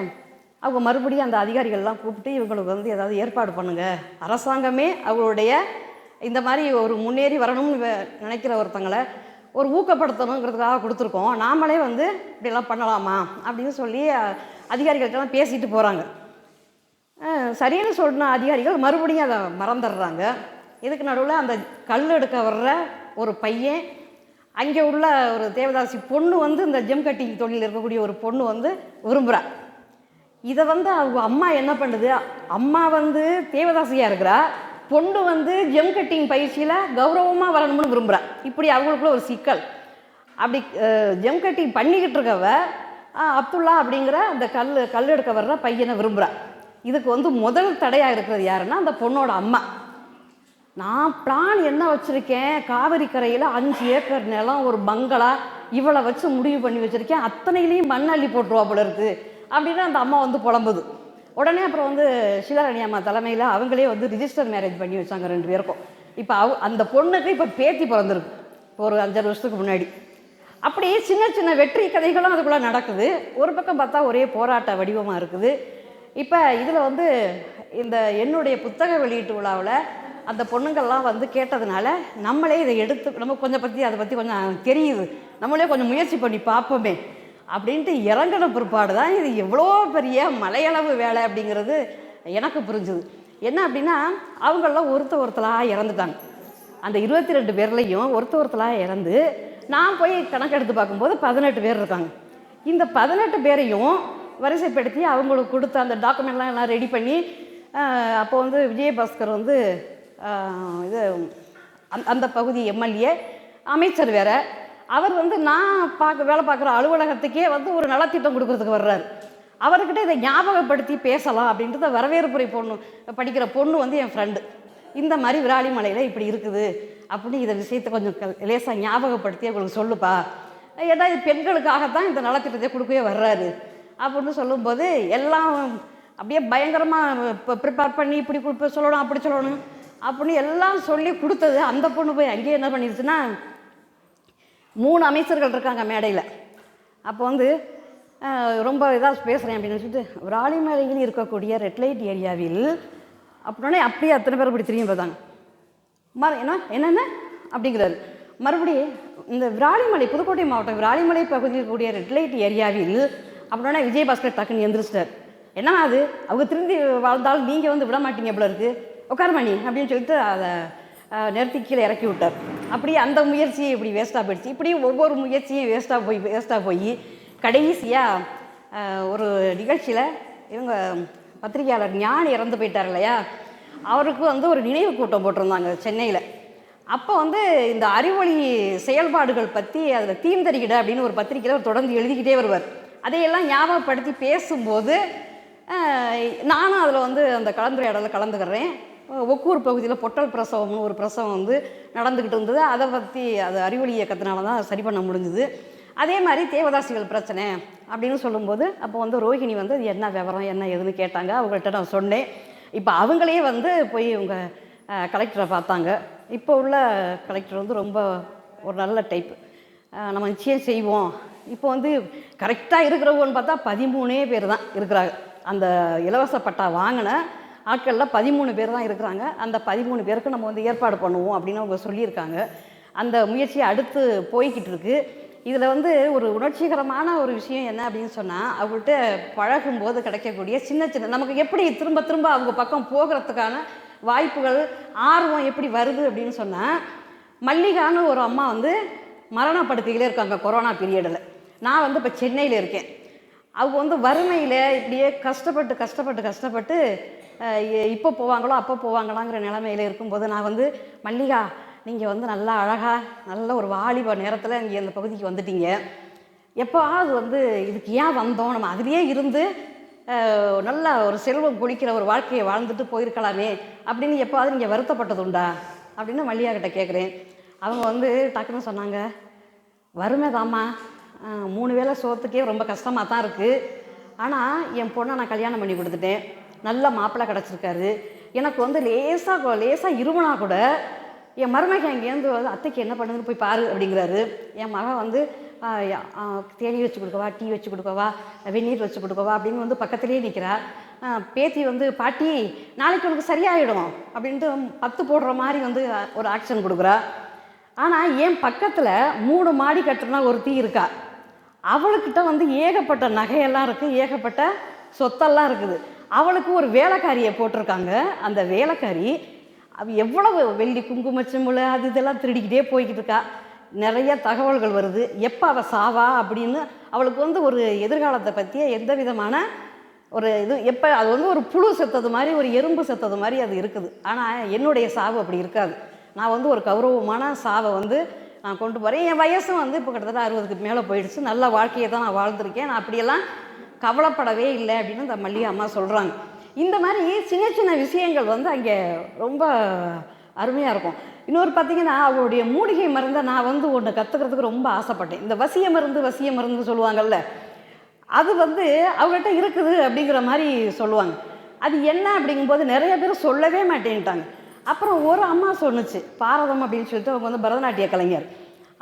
அவங்க மறுபடியும் அந்த அதிகாரிகள்லாம் கூப்பிட்டு இவங்களுக்கு வந்து ஏதாவது ஏற்பாடு பண்ணுங்கள், அரசாங்கமே அவங்களுடைய இந்த மாதிரி ஒரு முன்னேறி வரணும்னு நினைக்கிற ஒருத்தங்களை ஒரு ஊக்கப்படுத்தணுங்கிறதுக்காக கொடுத்துருக்கோம், நாமளே வந்து இப்படிலாம் பண்ணலாமா அப்படின்னு சொல்லி அதிகாரிகள்கிட்டலாம் பேசிட்டு போகிறாங்க. சரின்னு சொன்ன அதிகாரிகள் மறுபடியும் அதை மறந்துடுறாங்க. இதுக்கு நடுவில் அந்த கல் எடுக்க வர்ற ஒரு பையன், அங்கே உள்ள ஒரு தேவதாசி பொண்ணு வந்து இந்த ஜெம் கட்டிங் தொழில் இருக்கக்கூடிய ஒரு பொண்ணு வந்து விரும்புகிறா. இதை வந்து அவங்க அம்மா என்ன பண்ணுது, அம்மா வந்து தேவதாசியாக இருக்கிறா, பொண்ணு வந்து ஜெம் கட்டிங் பயிற்சியில் கௌரவமாக வரணும்னு விரும்புகிறா. இப்படி அவங்களுக்குள்ள ஒரு சிக்கல். அப்படி ஜெம் கட்டிங் பண்ணிக்கிட்டு இருக்கவ அப்துல்லா அப்படிங்கிற அந்த கல் எடுக்க வர்ற பையனை விரும்புகிறா. இதுக்கு வந்து முதல் தடையாக இருக்கிறது யாருன்னா அந்த பொண்ணோட அம்மா. நான் பிளான் என்ன வச்சுருக்கேன், காவிரி கரையில் 5 ஏக்கர் நிலம், ஒரு பங்களா, இவளை வச்சு முடிவு பண்ணி வச்சுருக்கேன், அத்தனையிலையும் மண் அள்ளி போட்டுருவா போல இருக்குது அப்படின்னு அந்த அம்மா வந்து புலம்புது. உடனே அப்புறம் வந்து ஷிலாராணி அம்மா தலைமையில் அவங்களே வந்து ரிஜிஸ்டர் மேரேஜ் பண்ணி வச்சாங்க 2 பேருக்கும். இப்போ அந்த பொண்ணுக்கு இப்போ பேத்தி பிறந்திருக்கு ஒரு 5-6 வருஷத்துக்கு முன்னாடி. அப்படி சின்ன சின்ன வெற்றி கதைகளும் அதுக்குள்ளே நடக்குது. ஒரு பக்கம் பார்த்தா ஒரே போராட்ட வடிவமாக இருக்குது. இப்போ இதில் வந்து இந்த என்னுடைய புத்தக வெளியீட்டு விழாவில் அந்த பொண்ணுங்கள்லாம் வந்து கேட்டதுனால நம்மளே இதை எடுத்து நம்ம கொஞ்சம் அதை பற்றி கொஞ்சம் தெரியுது, நம்மளே கொஞ்சம் முயற்சி பண்ணி பார்ப்போமே அப்படின்ட்டு இறங்கின பிற்பாடு தான் இது எவ்வளோ பெரிய மலையளவு வேலை அப்படிங்கிறது எனக்கு புரிஞ்சுது. என்ன அப்படின்னா அவங்களெலாம் ஒருத்தலாக இறந்துட்டாங்க. அந்த 22 பேர்லையும் ஒருத்தலாக இறந்து நான் போய் கணக்கெடுத்து பார்க்கும்போது 18 பேர் இருக்காங்க. இந்த 18 பேரையும் வரிசைப்படுத்தி அவங்களுக்கு கொடுத்த அந்த டாக்குமெண்ட்லாம் எல்லாம் ரெடி பண்ணி அப்போ வந்து விஜயபாஸ்கர் வந்து இது அந்த பகுதி எம்எல்ஏ அமைச்சர் வேறு, அவர் வந்து நான் வேலை பார்க்குற அலுவலகத்துக்கே வந்து ஒரு நலத்திட்டம் கொடுக்கறதுக்கு வர்றாரு. அவர்கிட்ட இதை ஞாபகப்படுத்தி பேசலாம் அப்படின்றத வரவேற்புரை படிக்கிற பொண்ணு வந்து என் ஃப்ரெண்டு, இந்த மாதிரி விராலிமலையில் இப்படி இருக்குது அப்படின்னு இதை விஷயத்தை கொஞ்சம் லேசாக ஞாபகப்படுத்தி அவங்களுக்கு சொல்லுப்பா, ஏன்னா இது பெண்களுக்காகத்தான் இந்த நலத்திட்டத்தை கொடுக்கவே வர்றாரு அப்படின்னு சொல்லும்போது எல்லாம் அப்படியே பயங்கரமாக இப்போ ப்ரிப்பேர் பண்ணி இப்படி சொல்லணும் அப்படி சொல்லணும் அப்படின்னு எல்லாம் சொல்லி கொடுத்தது. அந்த பொண்ணு போய் அங்கேயே என்ன பண்ணிடுச்சுன்னா 3 அமைச்சர்கள் இருக்காங்க மேடையில். அப்போ வந்து ரொம்ப இதாக பேசுகிறேன் அப்படின்னு சொல்லிட்டு விராலிமலையில் இருக்கக்கூடிய ரெட் லைட் ஏரியாவில் அப்படின்னே அப்படியே அத்தனை பேர் இப்படி திரும்பி பார்த்தாங்க. என்னென்ன அப்படிங்கிறாரு. மறுபடியும் இந்த விராலிமலை புதுக்கோட்டை மாவட்டம் விராலிமலை பகுதியில் இருக்கக்கூடிய ரெட் லைட் ஏரியாவில் அப்படின்னா விஜயபாஸ்கர் டக்குன்னு எந்திரிச்சிட்டார். என்ன அது அவங்க திரும்பி வாழ்ந்தாலும் நீங்கள் வந்து விட மாட்டீங்க போல இருக்குது, உட்காரமணி அப்படின்னு சொல்லிட்டு அதை நிறுத்தி கீழே இறக்கி விட்டார். அப்படியே அந்த முயற்சியை இப்படி வேஸ்ட்டாக போயிடுச்சு. இப்படி ஒவ்வொரு முயற்சியும் வேஸ்ட்டாக போய் கடைசியாக ஒரு நிகழ்ச்சியில் இவங்க பத்திரிகையாளர் ஞானி இறந்து போயிட்டார் இல்லையா, அவருக்கு வந்து ஒரு நினைவு கூட்டம் போட்டிருந்தாங்க சென்னையில். அப்போ வந்து இந்த அறிவொளி செயல்பாடுகள் பற்றி அதில் தீந்தறிகிட அப்படின்னு ஒரு பத்திரிகையில் அவர் தொடர்ந்து எழுதிக்கிட்டே வருவார். அதையெல்லாம் ஞாபகப்படுத்தி பேசும்போது நானும் அதில் வந்து அந்த கலந்துரையாடலில் கலந்துக்கிறேன். ஒக்கூர் பகுதியில் பொட்டல் பிரசவம்னு ஒரு பிரசவம் வந்து நடந்துக்கிட்டு இருந்தது. அதை பற்றி அது அறிவொளி இயக்கத்தினால தான் சரி பண்ண முடிஞ்சுது. அதே மாதிரி தேவதாசிகள் பிரச்சனை அப்படின்னு சொல்லும்போது அப்போ வந்து ரோஹிணி வந்து அது என்ன விவரம் என்ன ஏதுன்னு கேட்டாங்க. அவங்கள்ட்ட நான் சொன்னேன். இப்போ அவங்களே வந்து போய் இவங்க கலெக்டரை பார்த்தாங்க. இப்போ உள்ள கலெக்டர் வந்து ரொம்ப ஒரு நல்ல டைப். நம்ம நிச்சயம் செய்வோம். இப்போ வந்து கரெக்டாக இருக்கிறவங்கன்னு பார்த்தா 13 பேர் தான் இருக்கிறாங்க. அந்த இலவச பட்டா வாங்கின ஆட்களில் 13 பேர் தான் இருக்கிறாங்க. அந்த 13 பேருக்கு நம்ம வந்து ஏற்பாடு பண்ணுவோம் அப்படின்னு அவங்க சொல்லியிருக்காங்க. அந்த முயற்சி அடுத்து போய்கிட்டு இருக்கு. இதில் வந்து ஒரு உணர்ச்சிகரமான ஒரு விஷயம் என்ன அப்படின்னு சொன்னால், அவங்கள்ட்ட பழகும்போது கிடைக்கக்கூடிய சின்ன சின்ன நமக்கு எப்படி திரும்ப திரும்ப அவங்க பக்கம் போகிறதுக்கான வாய்ப்புகள் ஆர்வம் எப்படி வருது அப்படின்னு சொன்னால், மல்லிகான்னு ஒரு அம்மா வந்து மரணப்படுக்கையிலே இருக்காங்க கொரோனா பீரியடில். நான் வந்து இப்போ சென்னையில் இருக்கேன். அவங்க வந்து வறுமையில் இப்படியே கஷ்டப்பட்டு இப்போ போவாங்களோ அப்போ போவாங்களாங்கிற நிலைமையில் இருக்கும்போது நான் வந்து, மல்லிகா நீங்கள் வந்து நல்லா அழகாக நல்ல ஒரு வாலிப நேரத்தில் இங்கே இந்த பகுதிக்கு வந்துட்டீங்க. எப்போவாவது வந்து இதுக்கு ஏன் வந்தோம், நம்ம அதுலேயே இருந்து நல்ல ஒரு செல்வம் குளிக்கிற ஒரு வாழ்க்கையை வாழ்ந்துட்டு போயிருக்கலாமே அப்படின்னு எப்போவாது நீங்கள் வருத்தப்பட்டது உண்டா அப்படின்னு மல்லிகா கிட்ட கேட்குறேன். அவங்க வந்து டக்குன்னு சொன்னாங்க, வறுமை தாம்மா, 3 வேளை சோத்துக்கே ரொம்ப கஷ்டமாக தான் இருக்குது. ஆனால் என் பொண்ணை நான் கல்யாணம் பண்ணி கொடுத்துட்டேன். நல்ல மாப்பிள்ளை கிடச்சிருக்காரு. எனக்கு வந்து லேசாக இருமுனா கூட என் மருமகன் அங்கேருந்து வந்து அத்தைக்கு என்ன பண்ணுதுன்னு போய் பாரு அப்படிங்கிறாரு. என் மகன் வந்து தேநீர் வச்சு கொடுக்கவா, டீ வச்சு கொடுக்கவா, வெந்நீர் வச்சு கொடுக்கவா அப்படின்னு வந்து பக்கத்துலேயே நிற்கிறா. பேத்தி வந்து, பாட்டி நாளைக்கு உனக்கு சரியாயிடும் அப்படின்ட்டு 10 போடுற மாதிரி வந்து ஒரு ஆக்ஷன் கொடுக்குறா. ஆனால் என் பக்கத்தில் 3 மாடி கட்டுறனா ஒருத்தி இருக்கா. அவளுக்கிட்ட வந்து ஏகப்பட்ட நகையெல்லாம் இருக்குது, ஏகப்பட்ட சொத்தெல்லாம் இருக்குது. அவளுக்கு ஒரு வேலைக்காரியை போட்டிருக்காங்க. அந்த வேலைக்காரி எவ்வளவு வெள்ளி குங்குமச்சம்புல அது இதெல்லாம் திருடிக்கிட்டே போய்கிட்டு இருக்கா. நிறைய தகவல்கள் வருது. எப்போ அவள் சாவா அப்படின்னு அவளுக்கு வந்து ஒரு எதிர்காலத்தை பற்றிய எந்த விதமான ஒரு இது, எப்போ அது வந்து ஒரு புழு செத்தது மாதிரி, ஒரு எறும்பு செத்தது மாதிரி அது இருக்குது. ஆனால் என்னுடைய சாவு அப்படி இருக்காது. நான் வந்து ஒரு கௌரவமான சாவை வந்து நான் கொண்டு போகிறேன். என் வயசும் வந்து இப்போ கிட்டத்தட்ட 60க்கு மேலே போயிடுச்சு. நல்ல வாழ்க்கையை தான் நான் வாழ்ந்துருக்கேன். நான் அப்படியெல்லாம் கவலைப்படவே இல்லை அப்படின்னு இந்த மல்லிகா அம்மா சொல்கிறாங்க. இந்த மாதிரி சின்ன சின்ன விஷயங்கள் வந்து அங்கே ரொம்ப அருமையாக இருக்கும். இன்னொரு பார்த்திங்கன்னா, அவருடைய மூலிகை மருந்தை நான் வந்து ஒன்று கற்றுக்கிறதுக்கு ரொம்ப ஆசைப்பட்டேன். இந்த வசிய மருந்து சொல்லுவாங்கள்ல, அது வந்து அவங்கள்ட்ட இருக்குது அப்படிங்கிற மாதிரி சொல்லுவாங்க. அது என்ன அப்படிங்கும்போது நிறைய பேர் சொல்லவே மாட்டேன்ட்டாங்க. அப்புறம் ஒரு அம்மா சொன்னுச்சு, பாரதம் அப்படின்னு சொல்லிட்டு, அவங்க வந்து பரதநாட்டிய கலைஞர்.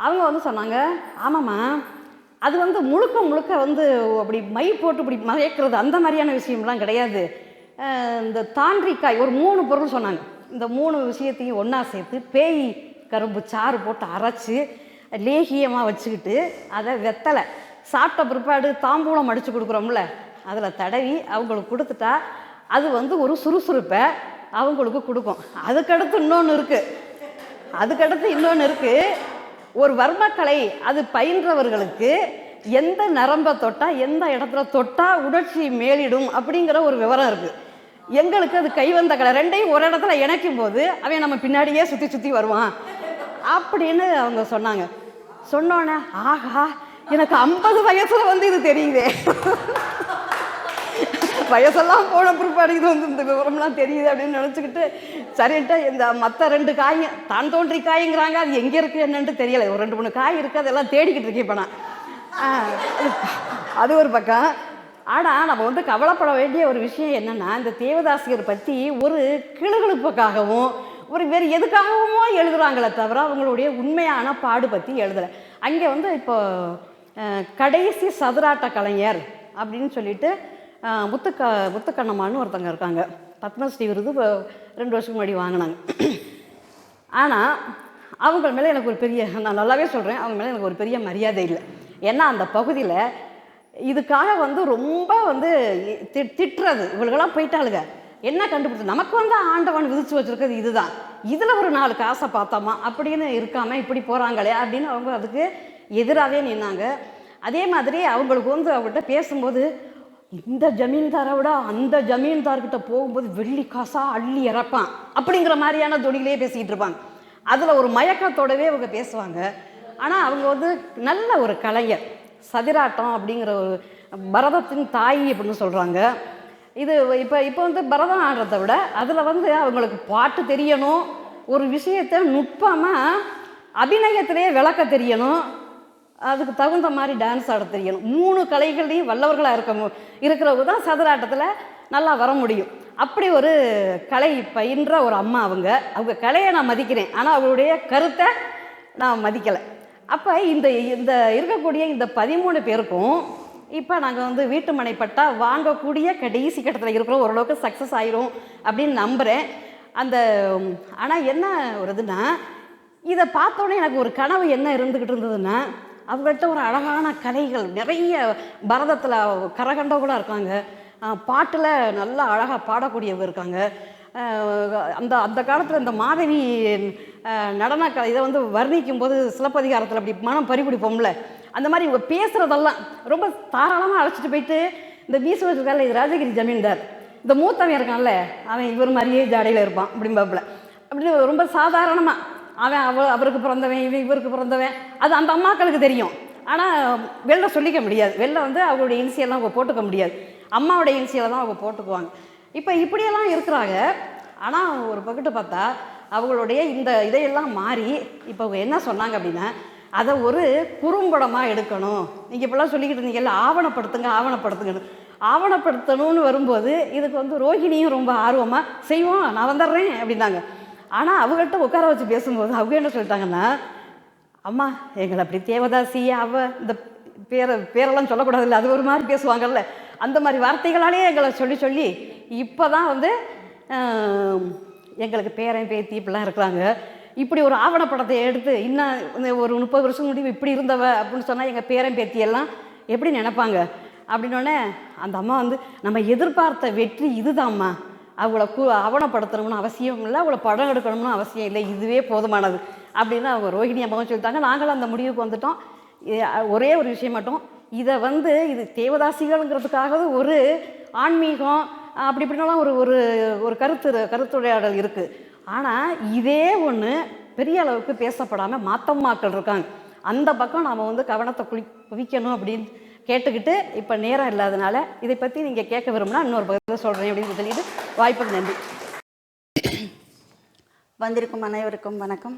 அவங்க வந்து சொன்னாங்க, ஆமாம்மா அது வந்து முழுக்க வந்து அப்படி மை போட்டு இப்படி மயக்கிறது அந்த மாதிரியான விஷயம்லாம் கிடையாது. இந்த தாண்டிக்காய் ஒரு 3 பொருள் சொன்னாங்க. இந்த 3 விஷயத்தையும் ஒன்றா சேர்த்து பேய் கரும்பு சாறு போட்டு அரைச்சி லேகியமாக வச்சுக்கிட்டு அதை வெத்தலை சாப்பிட்ட பிற்பாடு தாம்பூலம் அடித்து கொடுக்குறோம்ல, அதில் தடவி அவங்களுக்கு கொடுத்துட்டா அது வந்து ஒரு சுறுசுறுப்பை அவங்களுக்கு கொடுக்கும். அதுக்கடுத்து இன்னொன்று இருக்குது. ஒரு வர்மக்கலை அது பயின்றவர்களுக்கு எந்த நரம்பை தொட்டால் எந்த இடத்துல தொட்டால் உணர்ச்சி மேலிடும் அப்படிங்கிற ஒரு விவரம் இருக்குது. எங்களுக்கு அது கைவந்த கலை. ரெண்டையும் ஒரு இடத்துல இணைக்கும் போது அவன் நம்ம பின்னாடியே சுற்றி வருவான் அப்படின்னு அவங்க சொன்னாங்க. சொன்னோன்னே, ஆஹா எனக்கு 50 வயசில் வந்து இது தெரியுதே, வயசெல்லாம் போன பிற்பாடு இது வந்து இந்த விவரம்லாம் தெரியுது அப்படின்னு நினச்சிக்கிட்டு சரின்ட்டு இந்த மற்ற 2 காய் தான் தோன்றி காய்ங்கிறாங்க, அது எங்கே இருக்குது என்னன்ட்டு தெரியலை. ஒரு 2-3 காய் இருக்குது, அதெல்லாம் தேடிக்கிட்டு இருக்கேன் இப்போ நான். அது ஒரு பக்கம். ஆனால் நம்ம வந்து கவலைப்பட வேண்டிய ஒரு விஷயம் என்னென்னா, இந்த தேவதாசியர் பற்றி ஒரு கிளுகிழுப்புக்காகவும் ஒரு வேறு எதுக்காகவுமோ எழுதுகிறாங்களே தவிர அவங்களுடைய உண்மையான பாடு பற்றி எழுதலை. அங்கே வந்து இப்போ கடைசி சதுராட்ட கலைஞர் அப்படின்னு சொல்லிட்டு முத்துக்கண்ணம்மான்னு ஒருத்தங்க இருக்காங்க. பத்மஸ்ரீ விருது 2 வருஷத்துக்கு முன்னாடி வாங்கினாங்க. ஆனால் அவங்க மேலே எனக்கு ஒரு பெரிய, நான் நல்லாவே சொல்கிறேன், அவங்க மேலே எனக்கு ஒரு பெரிய மரியாதை இல்லை. ஏன்னா அந்த பகுதியில் இதுக்காக வந்து ரொம்ப வந்து திட்டுறது, இவளுக்கெல்லாம் போயிட்டாளுங்க என்ன கண்டுபிடிச்சு, நமக்கு வந்து ஆண்டவன் விதிச்சு வச்சுருக்கிறது இதுதான், இதில் ஒரு 4 காசை பார்த்தோமா அப்படின்னு இருக்காமல் இப்படி போகிறாங்களே அப்படின்னு அவங்க அதுக்கு எதிராகவே நின்னாங்க. அதே மாதிரி அவங்களுக்கு வந்து அவங்கள்ட்ட பேசும்போது, இந்த ஜமீன்தாரை விட அந்த ஜமீன்தார்கிட்ட போகும்போது வெள்ளி காசாக அள்ளி இறப்பான் அப்படிங்கிற மாதிரியான தொனிலே பேசிக்கிட்டு இருப்பாங்க. அதில் ஒரு மயக்கத்தோடவே அவங்க பேசுவாங்க. ஆனால் அவங்க வந்து நல்ல ஒரு கலைஞர். சதிராட்டம் அப்படிங்கிற ஒரு பரதத்தின் தாய் அப்படின்னு சொல்கிறாங்க. இது இப்போ வந்து பரதம் ஆடுறத விட அதில் வந்து அவங்களுக்கு பாட்டு தெரியணும், ஒரு விஷயத்தை நுட்பமாக அபிநயத்திலே விளக்க தெரியணும், அதுக்கு தகுந்த மாதிரி டான்ஸ் ஆட தெரியணும். 3 கலைகள்லையும் வல்லவர்களாக இருக்கிறவங்க தான் சதுராட்டத்தில் நல்லா வர முடியும். அப்படி ஒரு கலை பயின்ற ஒரு அம்மா அவங்க கலையை நான் மதிக்கிறேன், ஆனால் அவங்களுடைய கருத்தை நான் மதிக்கலை. அப்போ இந்த இருக்கக்கூடிய இந்த 13 பேருக்கும் இப்போ நாங்கள் வந்து வீட்டு மனை பட்டா வாங்கக்கூடிய கடைசி கட்டத்தில் இருக்கிறோம். ஓரளவுக்கு சக்ஸஸ் ஆயிரும் அப்படின்னு நம்புகிறேன். ஆனால் என்ன வருதுன்னா, இதை பார்த்தோன்னே எனக்கு ஒரு கனவு என்ன இருந்துக்கிட்டு இருந்ததுன்னா, அவங்கள்ட்ட ஒரு அழகான கலைகள் நிறைய, பரதத்தில் கரகண்டவங்களாக இருக்காங்க, பாட்டில் நல்லா அழகாக பாடக்கூடியவங்க இருக்காங்க. அந்த காலத்தில் இந்த மாதவி நடன இதை வந்து வர்ணிக்கும் போது சிலப்பதிகாரத்தில் அப்படி மனம் பறிபிடிப்போம்ல, அந்த மாதிரி இவங்க பேசுகிறதெல்லாம் ரொம்ப தாராளமாக அழைச்சிட்டு போயிட்டு, இந்த மீசு வச்சுருக்கால இது ராஜகிரி ஜமீன்தார், இந்த மூத்தவன் இருக்கான்ல அவன் இவர் மாதிரியே ஜாடையில் இருப்பான் அப்படிம்பாப்புல, அப்படின்னு ரொம்ப சாதாரணமாக அவருக்கு பிறந்தவன் இவருக்கு பிறந்தவன் அது அந்த அம்மாக்களுக்கு தெரியும். ஆனால் வெளில சொல்லிக்க முடியாது, வெளில வந்து அவங்களுடைய இனிஷியெல்லாம் அவங்க போட்டுக்க முடியாது, அம்மாவோடைய இனிஷியலை தான் அவங்க போட்டுக்குவாங்க. இப்போ இப்படியெல்லாம் இருக்கிறாங்க. ஆனால் ஒரு பக்கத்து பார்த்தா அவங்களுடைய இதையெல்லாம் மாறி இப்போ அவங்க என்ன சொன்னாங்க அப்படின்னா, அதை ஒரு குறும்படமாக எடுக்கணும். நீங்கள் இப்போல்லாம் சொல்லிக்கிட்டு இருந்தீங்கல்ல, ஆவணப்படுத்துங்கன்னு. ஆவணப்படுத்தணும்னு வரும்போது இதுக்கு வந்து ரோஹிணியும் ரொம்ப ஆர்வமாக செய்வோம், நான் வந்துடுறேன் அப்படின்னாங்க. ஆனால் அவங்கள்ட்ட உட்கார வச்சு பேசும்போது அவங்க என்ன சொல்லிட்டாங்கன்னா, அம்மா எங்களை அப்படி தேவதாசி இந்த பேரெல்லாம் சொல்லக்கூடாது இல்லை, அது ஒரு மாதிரி பேசுவாங்கல்ல, அந்த மாதிரி வார்த்தைகளாலே எங்களை சொல்லி இப்போ தான் வந்து எங்களுக்கு பேரன் பேத்தி இப்படிலாம் இருக்கிறாங்க. இப்படி ஒரு ஆவணப்படத்தை எடுத்து இன்னும் ஒரு 30 வருஷம் முடிவு இப்படி இருந்தவ அப்படின்னு சொன்னால் எங்கள் பேரன் பேத்தியெல்லாம் எப்படி நினைப்பாங்க அப்படின்னோடனே அந்த அம்மா வந்து, நம்ம எதிர்பார்த்த வெற்றி இதுதான்ம்மா, அவங்கள ஆவணப்படுத்தணும்னு அவசியம் இல்லை, அவங்கள படம் எடுக்கணும்னு அவசியம் இல்லை, இதுவே போதுமானது அப்படின்னு அவங்க ரோஹிணி அம்மாவும் சொல்லிட்டாங்க. நாங்களும் அந்த முடிவுக்கு வந்துட்டோம். ஒரே ஒரு விஷயம் மட்டும், இதை வந்து இது தேவதாசிகள்ங்கிறதுக்காக ஒரு ஆன்மீகம் அப்படி இப்படின்னாலாம் ஒரு கருத்துரையாடல் இருக்குது. ஆனால் இதே ஒன்று பெரிய அளவுக்கு பேசப்படாமல் மாத்தம்மாக்கள் இருக்காங்க, அந்த பக்கம் நாம் வந்து கவனத்தை குவிக்கணும் அப்படின்னு கேட்டுக்கிட்டு, இப்போ நேரம் இல்லாதனால இதை பற்றி நீங்கள் கேட்க விரும்பினா இன்னொரு பக்கத்தில் சொல்கிறேன் அப்படின்னு சொல்லிட்டு வாய்ப்புக்கு நன்றி. வந்திருக்கும் அனைவருக்கும் வணக்கம்.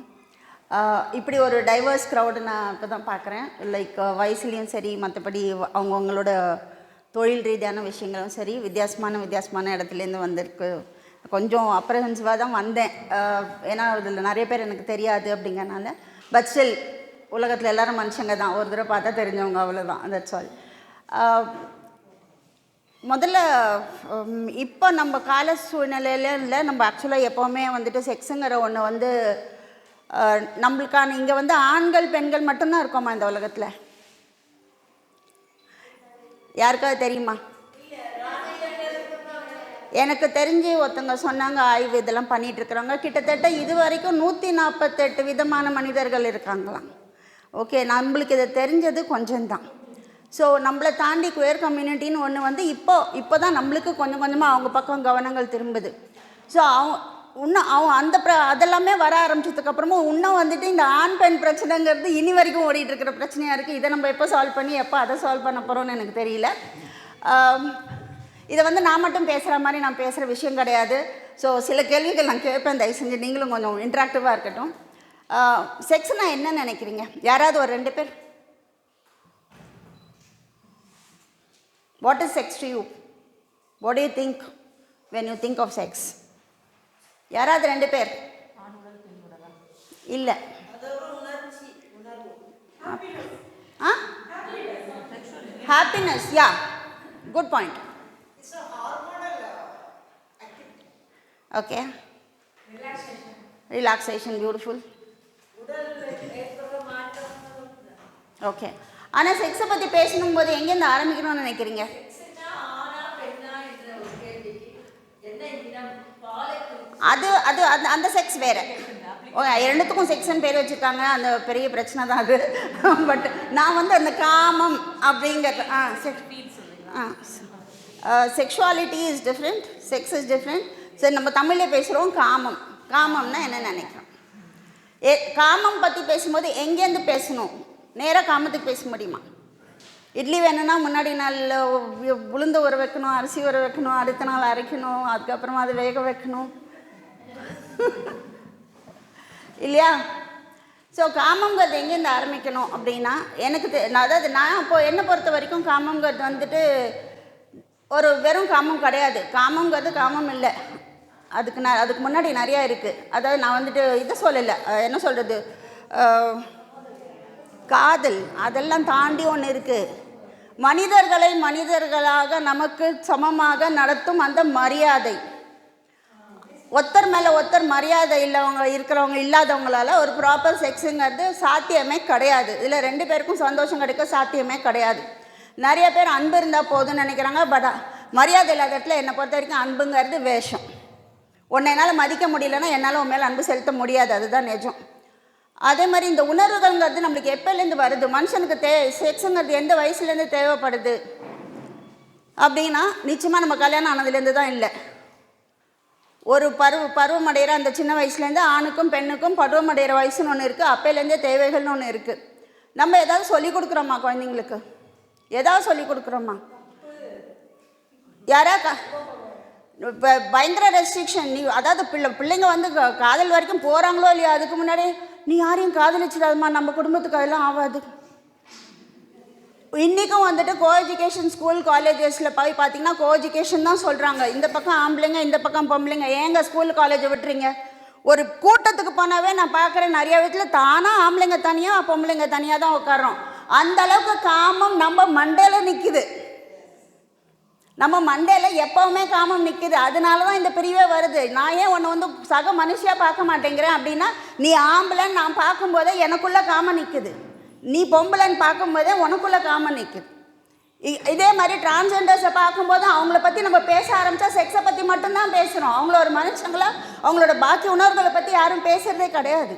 இப்படி ஒரு டைவர்ஸ் க்ரௌடு நான் இப்போ தான் பார்க்குறேன். லைக் வயசுலேயும் சரி, மற்றபடி அவங்கவுங்களோட தொழில் ரீதியான விஷயங்களும் சரி, வித்தியாசமான இடத்துலேருந்து வந்திருக்கு. கொஞ்சம் அப்ரஹென்சிவாக தான் வந்தேன், ஏன்னா இதில் நிறைய பேர் எனக்கு தெரியாது அப்படிங்கிறனால. பட் ஸ்டில் உலகத்தில் எல்லோரும் மனுஷங்க தான், ஒரு தடவை பார்த்தா தெரிஞ்சவங்க, அவ்வளோதான். That's all. முதல்ல இப்போ நம்ம கால சூழ்நிலையில் இல்லை, நம்ம ஆக்சுவலாக எப்போவுமே வந்துட்டு செக்ஸுங்கிற ஒன்று வந்து நம்மளுக்கான இங்கே வந்து ஆண்கள் பெண்கள் மட்டும்தான் இருக்கோமா இந்த உலகத்தில்? யாருக்காவது தெரியுமா? எனக்கு தெரிஞ்சு ஒருத்தங்க சொன்னாங்க, ஆய்வு இதெல்லாம் பண்ணிகிட்ருக்குறாங்க, கிட்டத்தட்ட இது வரைக்கும் 148 விதமான மனிதர்கள் இருக்காங்களாம். ஓகே, நம்மளுக்கு இதை தெரிஞ்சது கொஞ்சம்தான். ஸோ நம்மளை தாண்டி குயர் கம்யூனிட்டின்னு ஒன்று வந்து இப்போ தான் நம்மளுக்கு கொஞ்சம் கொஞ்சமாக அவங்க பக்கம் கவனங்கள் திரும்புது. ஸோ இன்னும் அதெல்லாமே வர ஆரம்பிச்சதுக்கப்புறமும் இன்னும் வந்துட்டு இந்த ஆண் பெண் பிரச்சனைங்கிறது இனி வரைக்கும் ஓடிட்டுருக்கிற பிரச்சனையாக இருக்குது. இதை நம்ம எப்போ சால்வ் பண்ணி எப்போ அதை சால்வ் பண்ண போகிறோன்னு எனக்கு தெரியல. இதை வந்து நான் மட்டும் பேசுகிற மாதிரி நான் பேசுகிற விஷயம் கிடையாது. ஸோ சில கேள்விகள் நான் கேட்பேன், தயவு செஞ்சு நீங்களும் கொஞ்சம் இன்ட்ராக்டிவாக இருக்கட்டும். செக்ஸ்னால் என்ன நினைக்கிறீங்க? யாராவது ஒரு 2 பேர். What is sex to you? What do you think when you think of sex? யாராவது 2 பேர்? இல்லை. Happiness, yeah, good point. Okay, relaxation, beautiful. Okay, ஆனால் செக்ஸை பற்றி பேசணும்போது எங்கேருந்து ஆரம்பிக்கணும்னு நினைக்கிறீங்க? அது அது அந்த செக்ஸ் வேறு. ரெண்டுத்துக்கும் செக்ஸ்ன்னு பேர் வச்சுருக்காங்க, அந்த பெரிய பிரச்சனை தான் அது. பட் நான் வந்து அந்த காமம் அப்படிங்கிறது sexuality is different, sex is different. சரி, நம்ம தமிழில் பேசுகிறோம். காமம்னா என்ன நினைக்கிறோம்? காமம் பற்றி பேசும்போது எங்கேருந்து பேசணும்? நேராக காமத்துக்கு பேச முடியுமா? இட்லி வேணும்னா முன்னாடி நாள் உளுந்து ஊற வைக்கணும், அரிசி ஊற வைக்கணும், அடுத்த நாள் அரைக்கணும், அதுக்கப்புறமா அதை வேக வைக்கணும் இல்லையா? ஸோ காமங்கிறது எங்கேருந்து ஆரம்பிக்கணும் அப்படின்னா, எனக்கு அதாவது நான் இப்போது என்னை பொறுத்த வரைக்கும் காமங்கிறது வந்துட்டு ஒரு வெறும் காமம் கிடையாது. காமங்கிறது காமம் இல்லை, அதுக்கு முன்னாடி நிறையா இருக்குது. அதாவது நான் வந்துட்டு இதை சொல்லலை, என்ன சொல்கிறது, காதல் அதெல்லாம் தாண்டி ஒன்று இருக்குது. மனிதர்களை மனிதர்களாக நமக்கு சமமாக நடத்தும் அந்த மரியாதை, ஒருத்தர் மேலே ஒருத்தர் மரியாதை இருக்கிறவங்க இல்லாதவங்களால ஒரு ப்ராப்பர் செக்ஸுங்கிறது சாத்தியமே கிடையாது. இதில் 2 பேருக்கும் சந்தோஷம் கிடைக்க சாத்தியமே கிடையாது. நிறைய பேர் அன்பு இருந்தால் போதும்னு நினைக்கிறாங்க. பட் மரியாதை இல்லாத இடத்துல என்னை பொறுத்த வரைக்கும் அன்புங்கிறது வேஷம். உன்னை என்னால் மதிக்க முடியலன்னா என்னால் உன் மேலே அன்பு செலுத்த முடியாது, அதுதான் நிஜம். அதே மாதிரி இந்த உணர்வுகள்ங்கிறது நம்மளுக்கு எப்போலேருந்து வருது? மனுஷனுக்கு செக்ஸுங்கிறது எந்த வயசுலேருந்து தேவைப்படுது அப்படின்னா, நிச்சயமாக நம்ம கல்யாணம் ஆனதுலேருந்து தான் இல்லை. ஒரு பருவமடைகிற அந்த சின்ன வயசுலேருந்து ஆணுக்கும் பெண்ணுக்கும் பருவமடைகிற வயசுன்னு ஒன்று இருக்குது, அப்போலேருந்தே தேவைகள்னு ஒன்று இருக்குது. நம்ம ஏதாவது சொல்லிக் கொடுக்குறோமா குழந்தைங்களுக்கு? ஏதாவது சொல்லிக் கொடுக்குறோமா? யாரா இப்போ பயங்கர ரெஸ்ட்ரிக்ஷன். அதாவது பிள்ளைங்க வந்து காதல் வரைக்கும் போகிறாங்களோ இல்லையா, அதுக்கு முன்னாடி நீ யாரையும் காதலிச்சிடாதுமா, நம்ம குடும்பத்துக்கு அதெல்லாம் ஆகாது. இன்றைக்கும் வந்துட்டு கோ எஜுகேஷன் ஸ்கூல் காலேஜஸில் போய் பார்த்தீங்கன்னா கோ எஜுகேஷன் தான் சொல்கிறாங்க. இந்த பக்கம் ஆம்பளைங்க, இந்த பக்கம் பொம்பளைங்க. ஏங்க ஸ்கூல் காலேஜை விட்டுறீங்க? ஒரு கூட்டத்துக்கு போனாவே நான் பார்க்குறேன் நிறைய வீட்டில் தானாக ஆம்பளைங்க தனியாக பொம்பளைங்க தனியாக தான் உட்காரோம். அந்த அளவுக்கு காமம் நம்ம மண்டையில் நிற்குது. நம்ம மண்டையில் எப்போவுமே காமம் நிற்குது. அதனால தான் இந்த பிரிவே வருது. நான் ஏன் உன்னை வந்து சக மனுஷியாக பார்க்க மாட்டேங்கிறேன் அப்படின்னா, நீ ஆம்பளைன்னு நான் பார்க்கும்போதே எனக்குள்ளே காமம் நிற்குது, நீ பொம்பளைன்னு பார்க்கும்போதே உனக்குள்ளே காமம் நிற்குது. இதே மாதிரி டிரான்ஸ்ஜெண்டர்ஸை பார்க்கும்போது அவங்கள பற்றி நம்ம பேச ஆரம்பித்தா செக்ஸை பற்றி மட்டும்தான் பேசுகிறோம். அவங்கள ஒரு மனுஷங்களா அவங்களோட பாக்கி உணர்வுகளை பற்றி யாரும் பேசுகிறதே கிடையாது.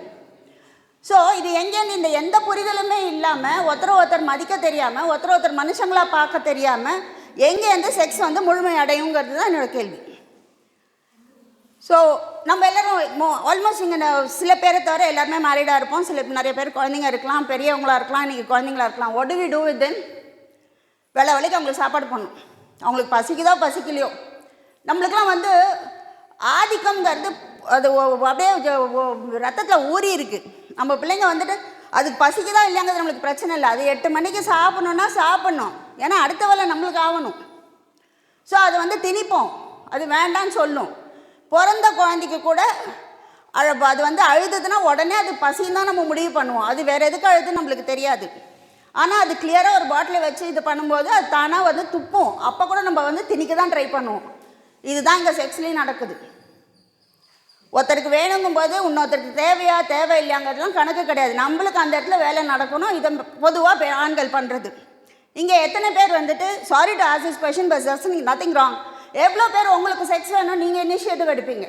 ஸோ இது எங்கேருந்து இந்த எந்த புரிதலுமே இல்லாமல், ஒருத்தர் மதிக்க தெரியாமல், ஒருத்தர் மனுஷங்களாக பார்க்க தெரியாமல் எங்கேருந்து செக்ஸ் வந்து முழுமை அடையுங்கிறது தான் என்னோடய கேள்வி. ஸோ நம்ம எல்லோரும் ஆல்மோஸ்ட் இங்கே சில பேரை தவிர எல்லாருமே மேரிடாக இருப்போம். நிறைய பேர் குழந்தைங்க இருக்கலாம், பெரியவங்களாக இருக்கலாம், இன்றைக்கி குழந்தைங்களா இருக்கலாம். What do we do with them? வேலை வேலைக்கு அவங்களுக்கு சாப்பாடு பண்ணணும். அவங்களுக்கு பசிக்குதோ பசிக்கலையோ. நம்மளுக்கெல்லாம் வந்து ஆதிக்கம்ங்கிறது அது அப்படியே ரத்தத்தில் ஊறி இருக்குது. நம்ம பிள்ளைங்க வந்துட்டு அதுக்கு பசிக்குதா இல்லையாங்கிறது நம்மளுக்கு பிரச்சனை இல்லை. அது 8 மணிக்கு சாப்பிட்ணுன்னா சாப்பிட்ணும், ஏன்னா அடுத்த வேலை நம்மளுக்கு ஆகணும். ஸோ அதை வந்து திணிப்போம், அது வேண்டான்னு சொல்லும். பிறந்த குழந்தைக்கு கூட அது வந்து அழுதுதுன்னா உடனே அது பசின்னு தான் நம்ம முடிவு பண்ணுவோம். அது வேறு எதுக்கு அழுதுன்னு நம்மளுக்கு தெரியாது. ஆனால் அது கிளியராக ஒரு பாட்டிலை வச்சு இது பண்ணும்போது அது தானாக வந்து துப்பும். அப்போ கூட நம்ம வந்து திணிக்க தான் ட்ரை பண்ணுவோம். இதுதான் இங்கே செக்ஸ்லேயும் நடக்குது. ஒருத்தருக்கு வேணுங்கும்போது இன்னொருத்தருக்கு தேவையா தேவையில்லையாங்கிறதுலாம் கணக்கு கிடையாது. நம்மளுக்கு அந்த இடத்துல வேலை நடக்கணும். இதை பொதுவாக ஆண்கள் பண்ணுறது. இங்கே எத்தனை பேர் வந்துட்டு sorry to ask this question but that's nothing wrong. எவ்வளோ பேர் உங்களுக்கு செக்ஸ் வேணும் நீங்கள் இனிஷியேட்டிவ் எடுப்பீங்க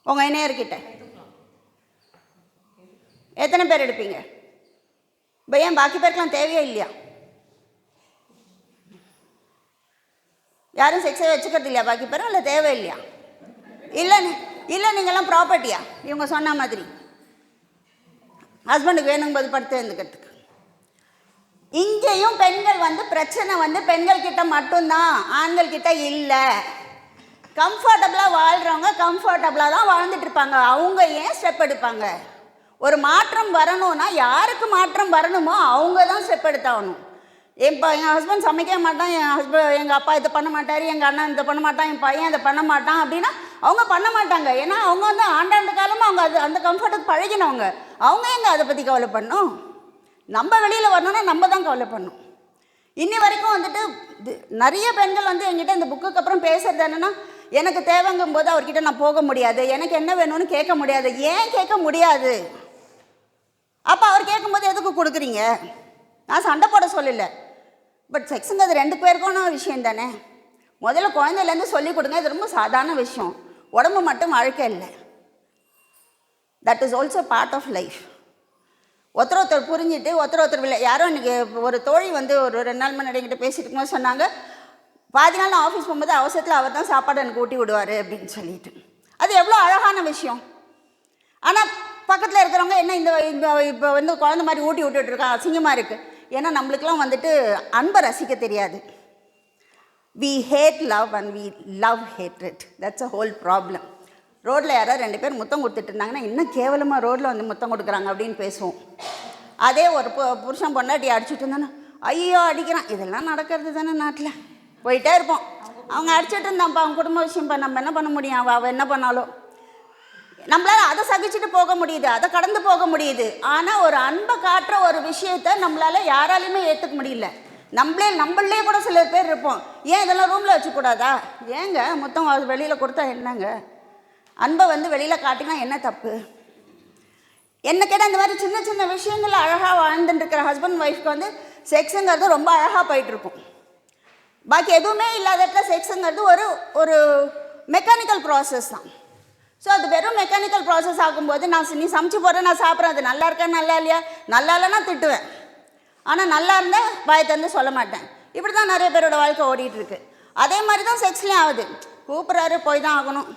உங்கள் இணையர்கிட்ட? எத்தனை பேர் எடுப்பீங்க? இப்போ ஏன் பாக்கி பேருக்கெலாம் தேவையே இல்லையா? யாரும் செக்ஸே வச்சுக்கிறது இல்லையா பாக்கி பேரும்? இல்லை தேவை இல்லையா? இல்லை நீங்கள்லாம் ப்ராப்பர்ட்டியா? இவங்க சொன்ன மாதிரி ஹஸ்பண்டுக்கு வேணும்போது படுத்து இருந்துக்கிறதுக்கு. இங்கேயும் பெண்கள் வந்து பிரச்சனை வந்து பெண்கள் கிட்ட மட்டும்தான், ஆண்கள் கிட்ட இல்லை. கம்ஃபர்டபுளாக வாழ்கிறவங்க கம்ஃபர்டபுளாக தான் வாழ்ந்துட்டு இருப்பாங்க. அவங்க ஏன் ஸ்டெப் எடுப்பாங்க? ஒரு மாற்றம் வரணும்னா யாருக்கு மாற்றம் வரணுமோ அவங்க தான் ஸ்டெப் எடுத்தாகணும். என் ஹஸ்பண்ட் சமைக்க மாட்டான், எங்கள் அப்பா இதை பண்ண மாட்டார், எங்கள் அண்ணன் இதை பண்ண மாட்டான், என் பையன் இதை பண்ண மாட்டான் அப்படின்னா அவங்க பண்ண மாட்டாங்க. ஏன்னா அவங்க வந்து ஆண்டாண்டு காலமாக அவங்க அந்த கம்ஃபர்ட்டுக்கு பழகினவங்க. அவங்க எங்கே அதை பற்றி கவலை பண்ணணும்? நம்ம வெளியில் வரணும்னா நம்ம தான் கவலை பண்ணணும். இன்னி வரைக்கும் வந்துட்டு நிறைய பெண்கள் வந்து என்கிட்ட இந்த புக்குக்கு அப்புறம் பேசுகிறது என்னென்னா, எனக்கு தேவைங்கும் போது அவர்கிட்ட நான் போக முடியாது, எனக்கு என்ன வேணும்னு கேட்க முடியாது. ஏன் கேட்க முடியாது? அப்போ அவர் கேட்கும்போது எதுக்கு கொடுக்குறீங்க? நான் சண்டை போட சொல்லலை, பட் செக்ஸுங்கிறது 2 பேருக்கான விஷயம் தானே. முதல்ல குழந்தையிலேருந்து சொல்லிக் கொடுங்க. இது ரொம்ப சாதாரண விஷயம். உடம்பு மட்டும் வாழ்க்கை இல்லை. That is also part of life. ஒருத்தர் புரிஞ்சுட்டு ஒருத்தர் இல்லை. யாரும் இன்றைக்கி ஒரு தோழி வந்து ஒரு 2 நாள் முன்னாடி என்கிட்ட பேசிட்டு இருக்கும்போது சொன்னாங்க, பாதி நாள் நான் ஆஃபீஸ் போகும்போது அவசரத்தில் அவர் தான் சாப்பாடு எனக்கு ஊட்டி விடுவார் அப்படின்னு சொல்லிட்டு. அது எவ்வளோ அழகான விஷயம். ஆனால் பக்கத்தில் இருக்கிறவங்க என்ன இந்த இப்போ வந்து குழந்தை மாதிரி ஊட்டி விட்டுட்ருக்காங்க, அசிங்கமாக இருக்குது. ஏன்னா நம்மளுக்கெல்லாம் வந்துட்டு அன்பை ரசிக்க தெரியாது. we hate love and we love hatred. that's a whole problem. ரோட்டில் யாராவது 2 பேர் முத்தம் கொடுத்துட்டு இருந்தாங்கன்னா இன்னும் கேவலமாக ரோட்டில் வந்து முத்தம் கொடுக்குறாங்க அப்படின்னு பேசுவோம். அதே ஒரு புருஷன் பொண்டாட்டி அடிச்சுட்டு இருந்தானா ஐயோ அடிக்கிறான், இதெல்லாம் நடக்கிறது தானே நாட்டில், போயிட்டே இருப்போம். அவங்க அடிச்சுட்டு இருந்தான்ப்பா, அவங்க குடும்ப விஷயம்ப்பா, நம்ம என்ன பண்ண முடியும், அவள் என்ன பண்ணாலும் நம்மளால் அதை சகிச்சுட்டு போக முடியுது, அதை கடந்து போக முடியுது. ஆனால் ஒரு அன்பை காட்டுற ஒரு விஷயத்த நம்மளால் யாராலையுமே ஏற்றுக்க முடியல. நம்மளே கூட சில பேர் இருப்போம், ஏன் இதெல்லாம் ரூமில் வச்சுக்கூடாதா, ஏங்க மொத்தம் வெளியில் கொடுத்தா என்னங்க, அன்பை வந்து வெளியில் காட்டினா என்ன தப்பு? என்ன கேட்டால் இந்த மாதிரி சின்ன சின்ன விஷயங்கள் அழகாக வாழ்ந்துட்டு இருக்கிற ஹஸ்பண்ட் ஒய்ஃப்க்கு வந்து செக்ஸுங்கிறது ரொம்ப அழகாக போயிட்டுருக்கும். பாக்கி எதுவுமே இல்லாத இடத்துல செக்ஸுங்கிறது ஒரு மெக்கானிக்கல் ப்ராசஸ் தான். ஸோ அது வெறும் மெக்கானிக்கல் ப்ராசஸ் ஆகும்போது நீ சமைச்சு போடுற, நான் சாப்பிட்றேன், அது நல்லா இருக்கா நல்லா இல்லையா, நல்லா இல்லைன்னா திட்டுவேன், ஆனால் நல்லா இருந்தால் வாயை திறந்து சொல்ல மாட்டேன். இப்படி தான் நிறைய பேரோட வாழ்க்கை ஓடிட்டுருக்கு. அதே மாதிரி தான் செக்ஸ்லேயும் ஆகுது. கூப்பிட்றாரு போய் தான் ஆகணும்.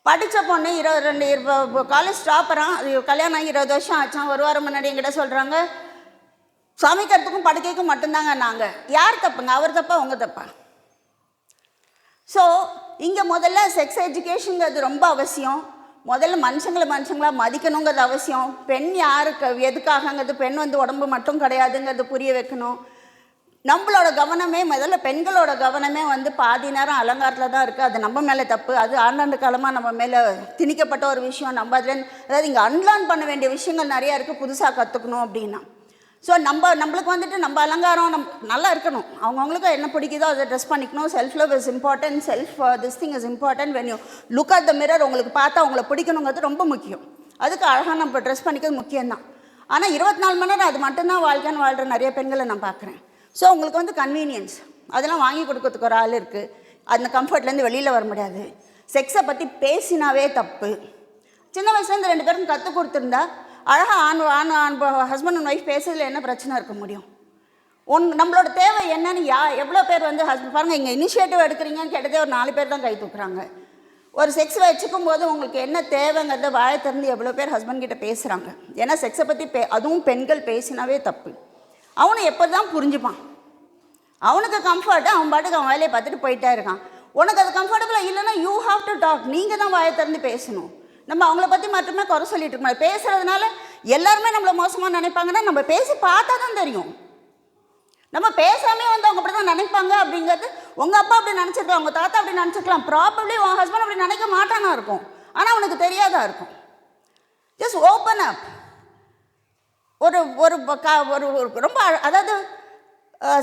படித்த பொண்ணு 22 காலேஜ் டாப்பரான், கல்யாணம் ஆகி 20 வருஷம் ஆச்சான். ஒரு வாரம் முன்னாடி என்கிட்ட சொல்கிறாங்க, சமைக்கிறதுக்கும் படுக்கைக்கும் மட்டும்தாங்க நாங்கள். யார் தப்புங்க, அவர் தப்பா உங்க தப்பா? ஸோ இங்கே முதல்ல செக்ஸ் எஜுகேஷனுங்கிறது ரொம்ப அவசியம். முதல்ல மனுஷங்களாக மதிக்கணுங்கிறது அவசியம். பெண் யாருக்கு எதுக்காகங்கிறது, பெண் வந்து உடம்பு மட்டும் கிடையாதுங்கிறது புரிய வைக்கணும். நம்மளோட கவனமே முதல்ல பெண்களோட கவனமே வந்து பாதி நேரம் அலங்காரத்தில் தான் இருக்குது. அது நம்ம மேலே தப்பு, அது ஆண்டாண்டு காலமாக நம்ம மேலே திணிக்கப்பட்ட ஒரு விஷயம். நம்ம அதாவது இங்கே அன்லேர்ன் பண்ண வேண்டிய விஷயங்கள் நிறையா இருக்குது, புதுசாக கற்றுக்கணும் அப்படின்னா. ஸோ நம்மளுக்கு வந்துட்டு நம்ம அலங்காரம் நல்லா இருக்கணும். அவங்கவுங்களுக்கு என்ன பிடிக்குதோ அதை ட்ரெஸ் பண்ணிக்கணும். Self love is important, this thing is important. When you look at the mirror, உங்களுக்கு பார்த்தா அவங்கள பிடிக்கணுங்கிறது ரொம்ப முக்கியம். அதுக்கு அழகாக நம்ம ட்ரெஸ் பண்ணிக்கிறது முக்கியம்தான். ஆனால் 24 மணி நேரம் அது மட்டும்தான் வாழ்க்கைன்னு வாழ்கிற நிறைய பெண்களை நான் பார்க்குறேன். ஸோ உங்களுக்கு வந்து கன்வீனியன்ஸ் அதெல்லாம் வாங்கி கொடுக்கறதுக்கு ஒரு ஆள் இருக்குது. அந்த கம்ஃபர்ட்லேருந்து வெளியில் வர முடியாது. செக்ஸை பற்றி பேசினாவே தப்பு. சின்ன வயசுலேருந்து 2 பேருக்கும் கற்றுக் கொடுத்துருந்தா அழகாக ஆண் ஹஸ்பண்ட் அண்ட் ஒய்ஃப் பேசுறதுல என்ன பிரச்சனை இருக்க முடியும்? நம்மளோட தேவை என்னன்னு எவ்வளோ பேர் வந்து ஹஸ்பண்ட் பாருங்கள், இங்கே இனிஷியேட்டிவ் எடுக்கிறீங்கன்னு கேட்டதே ஒரு 4 பேர் தான் கை தூக்குறாங்க. ஒரு செக்ஸ் வச்சுக்கும் போது உங்களுக்கு என்ன தேவைங்கிறத வாயை திறந்து எவ்வளோ பேர் ஹஸ்பண்ட் கிட்ட பேசுகிறாங்க. ஏன்னா செக்ஸை பற்றி அதுவும் பெண்கள் பேசினாவே தப்பு. அவனை எப்போ தான் புரிஞ்சுப்பான்? அவனுக்கு கம்ஃபர்ட்டு, அவன் பாட்டுக்கு அவன் வேலையை பார்த்துட்டு போயிட்டே இருக்கான். உனக்கு அது கம்ஃபர்டபுளாக இல்லைன்னா யூ ஹாவ் டு டாக். நீங்கள் தான் வாயை திறந்து பேசணும். நம்ம அவங்கள பற்றி மட்டுமே குறை சொல்லிட்டு இருக்கோம். பேசுகிறதுனால எல்லாருமே நம்மளை மோசமாக நினைப்பாங்கன்னா நம்ம பேசி பார்த்தா தான் தெரியும். நம்ம பேசாமே வந்து அவங்க அப்படி தான் நினைப்பாங்க அப்படிங்கிறது. உங்கள் அப்பா அப்படி நினச்சிருக்கலாம், உங்கள் தாத்தா அப்படி நினச்சிருக்கலாம், ப்ராபப்ளி உன் ஹஸ்பண்ட் அப்படி நினைக்க மாட்டானா இருக்கும். ஆனால் அவனுக்கு தெரியாதா இருக்கும். Just open up. ஒரு ரொம்ப அதாவது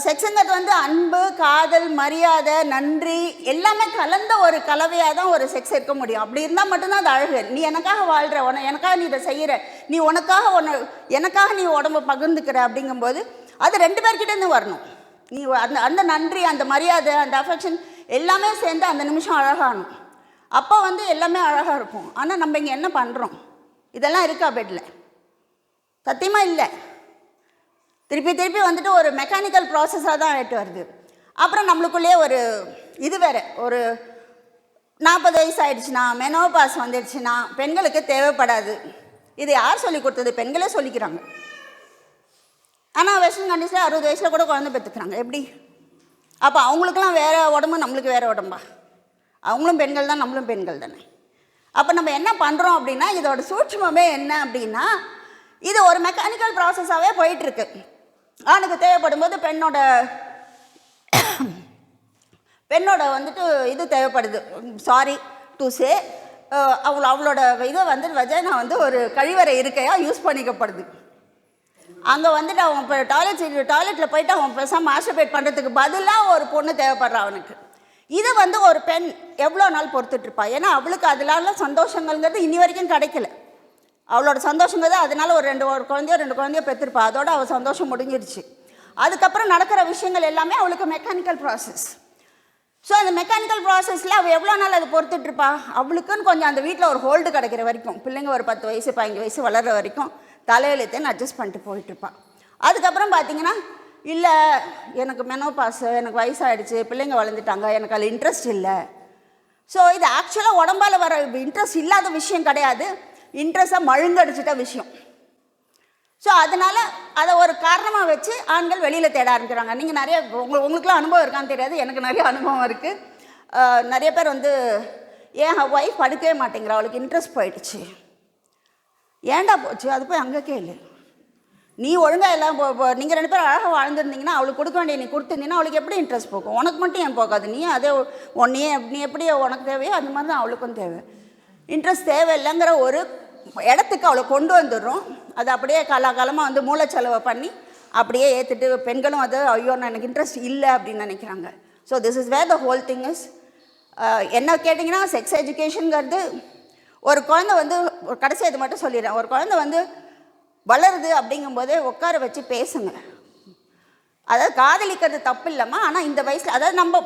செக்ஸுங்கிறது வந்து அன்பு, காதல், மரியாதை, நன்றி எல்லாமே கலந்த ஒரு கலவையாக தான் ஒரு செக்ஸ் இருக்க முடியும். அப்படி இருந்தால் மட்டும்தான் அது அழகு. நீ எனக்காக வாழ்கிற, எனக்காக நீ இதை செய்கிற, நீ எனக்காக நீ உடம்பை பகிர்ந்துக்கிற அப்படிங்கும்போது அது 2 பேர்கிட்டேருந்து வரணும். நீ அந்த நன்றி, அந்த மரியாதை, அந்த அஃபெக்ஷன் எல்லாமே சேர்ந்து அந்த நிமிஷம் அழகாகணும். அப்போ வந்து எல்லாமே அழகாக இருக்கும். ஆனால் நம்ம இங்கே என்ன பண்ணுறோம்? இதெல்லாம் இருக்கா பெட்டில்? சத்தியமாக இல்லை. திருப்பி வந்துட்டு ஒரு மெக்கானிக்கல் ப்ராசஸாக தான் ஆகிட்டு வருது. அப்புறம் நம்மளுக்குள்ளேயே ஒரு இது வேறு, ஒரு 40 வயசு ஆகிடுச்சுன்னா, மெனோபாஸ் வந்துடுச்சுன்னா பெண்களுக்கு தேவைப்படாது. இது யார் சொல்லி கொடுத்தது? பெண்களே சொல்லிக்கிறாங்க. ஆனால் வெஸ்டர்ன் கண்ட்ரீஸில் 60 வயசில் கூட குழந்தை பெற்றுக்கிறாங்க. எப்படி? அப்போ அவங்களுக்குலாம் வேறு உடம்பு, நம்மளுக்கு வேறு உடம்பா? அவங்களும் பெண்கள் தான், நம்மளும் பெண்கள் தானே. அப்போ நம்ம என்ன பண்ணுறோம் அப்படின்னா, இதோட சூட்சுமமே என்ன அப்படின்னா, இது ஒரு மெக்கானிக்கல் ப்ராசஸாகவே போயிட்டுருக்கு. ஆணுக்கு தேவைப்படும் போது பெண்ணோட வந்துட்டு இது தேவைப்படுது. சாரி டு சே, அவளோட இதை வந்து வஜைனா வந்து ஒரு கழிவறை இருக்கையாக யூஸ் பண்ணிக்கப்படுது. அங்கே வந்துட்டு அவன் இப்போ டாய்லெட்டில் போயிட்டு அவன் பேசாமல் மாஸ்டர்பேட் பண்ணுறதுக்கு பதிலாக ஒரு பொண்ணு தேவைப்படுறான் அவனுக்கு. இது வந்து ஒரு பெண் எவ்வளோ நாள் பொறுத்துட்ருப்பா? ஏன்னா அவளுக்கு அதனால சந்தோஷங்கள்ங்கிறது இனி வரைக்கும் கிடைக்கல. அவளோட சந்தோஷங்கிறது அதனால ஒரு 2 குழந்தையோ பெற்றிருப்பா. அதோட அவள் சந்தோஷம் முடிஞ்சிருச்சு. அதுக்கப்புறம் நடக்கிற விஷயங்கள் எல்லாமே அவளுக்கு மெக்கானிக்கல் ப்ராசஸ். ஸோ அந்த மெக்கானிக்கல் ப்ராசஸில் அவள் எவ்வளோ நாள் அதை பொறுத்துட்ருப்பா? அவளுக்குன்னு கொஞ்சம் அந்த வீட்டில் ஒரு ஹோல்டு கிடைக்கிற வரைக்கும், பிள்ளைங்க ஒரு 10 வயசு 15 வயசு வளர்கிற வரைக்கும் தலையெழுத்துன்னு அட்ஜஸ்ட் பண்ணிட்டு போயிட்டுருப்பாள். அதுக்கப்புறம் பார்த்தீங்கன்னா, இல்லை எனக்கு மெனோபாஸ், எனக்கு வயசாகிடுச்சு, பிள்ளைங்க வளர்ந்துட்டாங்க, எனக்கு அதில் இன்ட்ரெஸ்ட் இல்லை. ஸோ இது ஆக்சுவலாக உடம்பால் வர இன்ட்ரெஸ்ட் இல்லாத விஷயம் கிடையாது, இன்ட்ரெஸ்ட்டாக மழுங்கடிச்சிட்ட விஷயம். ஸோ அதனால் அதை ஒரு காரணமாக வச்சு ஆண்கள் வெளியில் தேட ஆரம்பிக்கிறாங்க. நீங்கள் நிறைய உங்களுக்குலாம் அனுபவம் இருக்கான்னு தெரியாது, எனக்கு நிறைய அனுபவம் இருக்குது. நிறைய பேர் வந்து ஏன் ஒய்ஃப் படுக்கவே மாட்டேங்கிறா, அவளுக்கு இன்ட்ரெஸ்ட் போயிடுச்சு. ஏன்டா போச்சு? அது போய் அங்கே கேளு. நீ ஒழுங்காக எல்லாம் நீங்கள் 2 பேரும் அழகாக வாழ்ந்துருந்தீங்கன்னா அவளுக்கு கொடுக்க வேண்டிய நீ கொடுத்துருந்தீங்கன்னா அவளுக்கு எப்படி இன்ட்ரெஸ்ட் போகும்? உனக்கு மட்டும் ஏன் போகாது? நீ அதே நீ எப்படி உனக்கு தேவையோ அந்த மாதிரி தான் அவளுக்கும் தேவை. இன்ட்ரெஸ்ட் தேவையில்லைங்கிற ஒரு இடத்துக்கு அவளை கொண்டு வந்துடுறோம். அது அப்படியே காலகாலமாக வந்து மூளைச்செலவை பண்ணி அப்படியே ஏற்றுட்டு பெண்களும் அது ஐயோ நான் எனக்கு இன்ட்ரெஸ்ட் இல்லை அப்படின்னு நினைக்கிறாங்க. So this is where the whole thing is. என்ன கேட்டிங்கன்னா செக்ஸ் எஜுகேஷனுங்கிறது ஒரு குழந்தை வந்து கடைசி இது மட்டும் சொல்லிடுறேன். ஒரு குழந்தை வந்து வளருது அப்படிங்கும்போதே உட்கார வச்சு பேசுங்க. அதாவது காதலிக்கிறது தப்பு இல்லைம்மா, ஆனால் இந்த வயசில் அதாவது நம்ம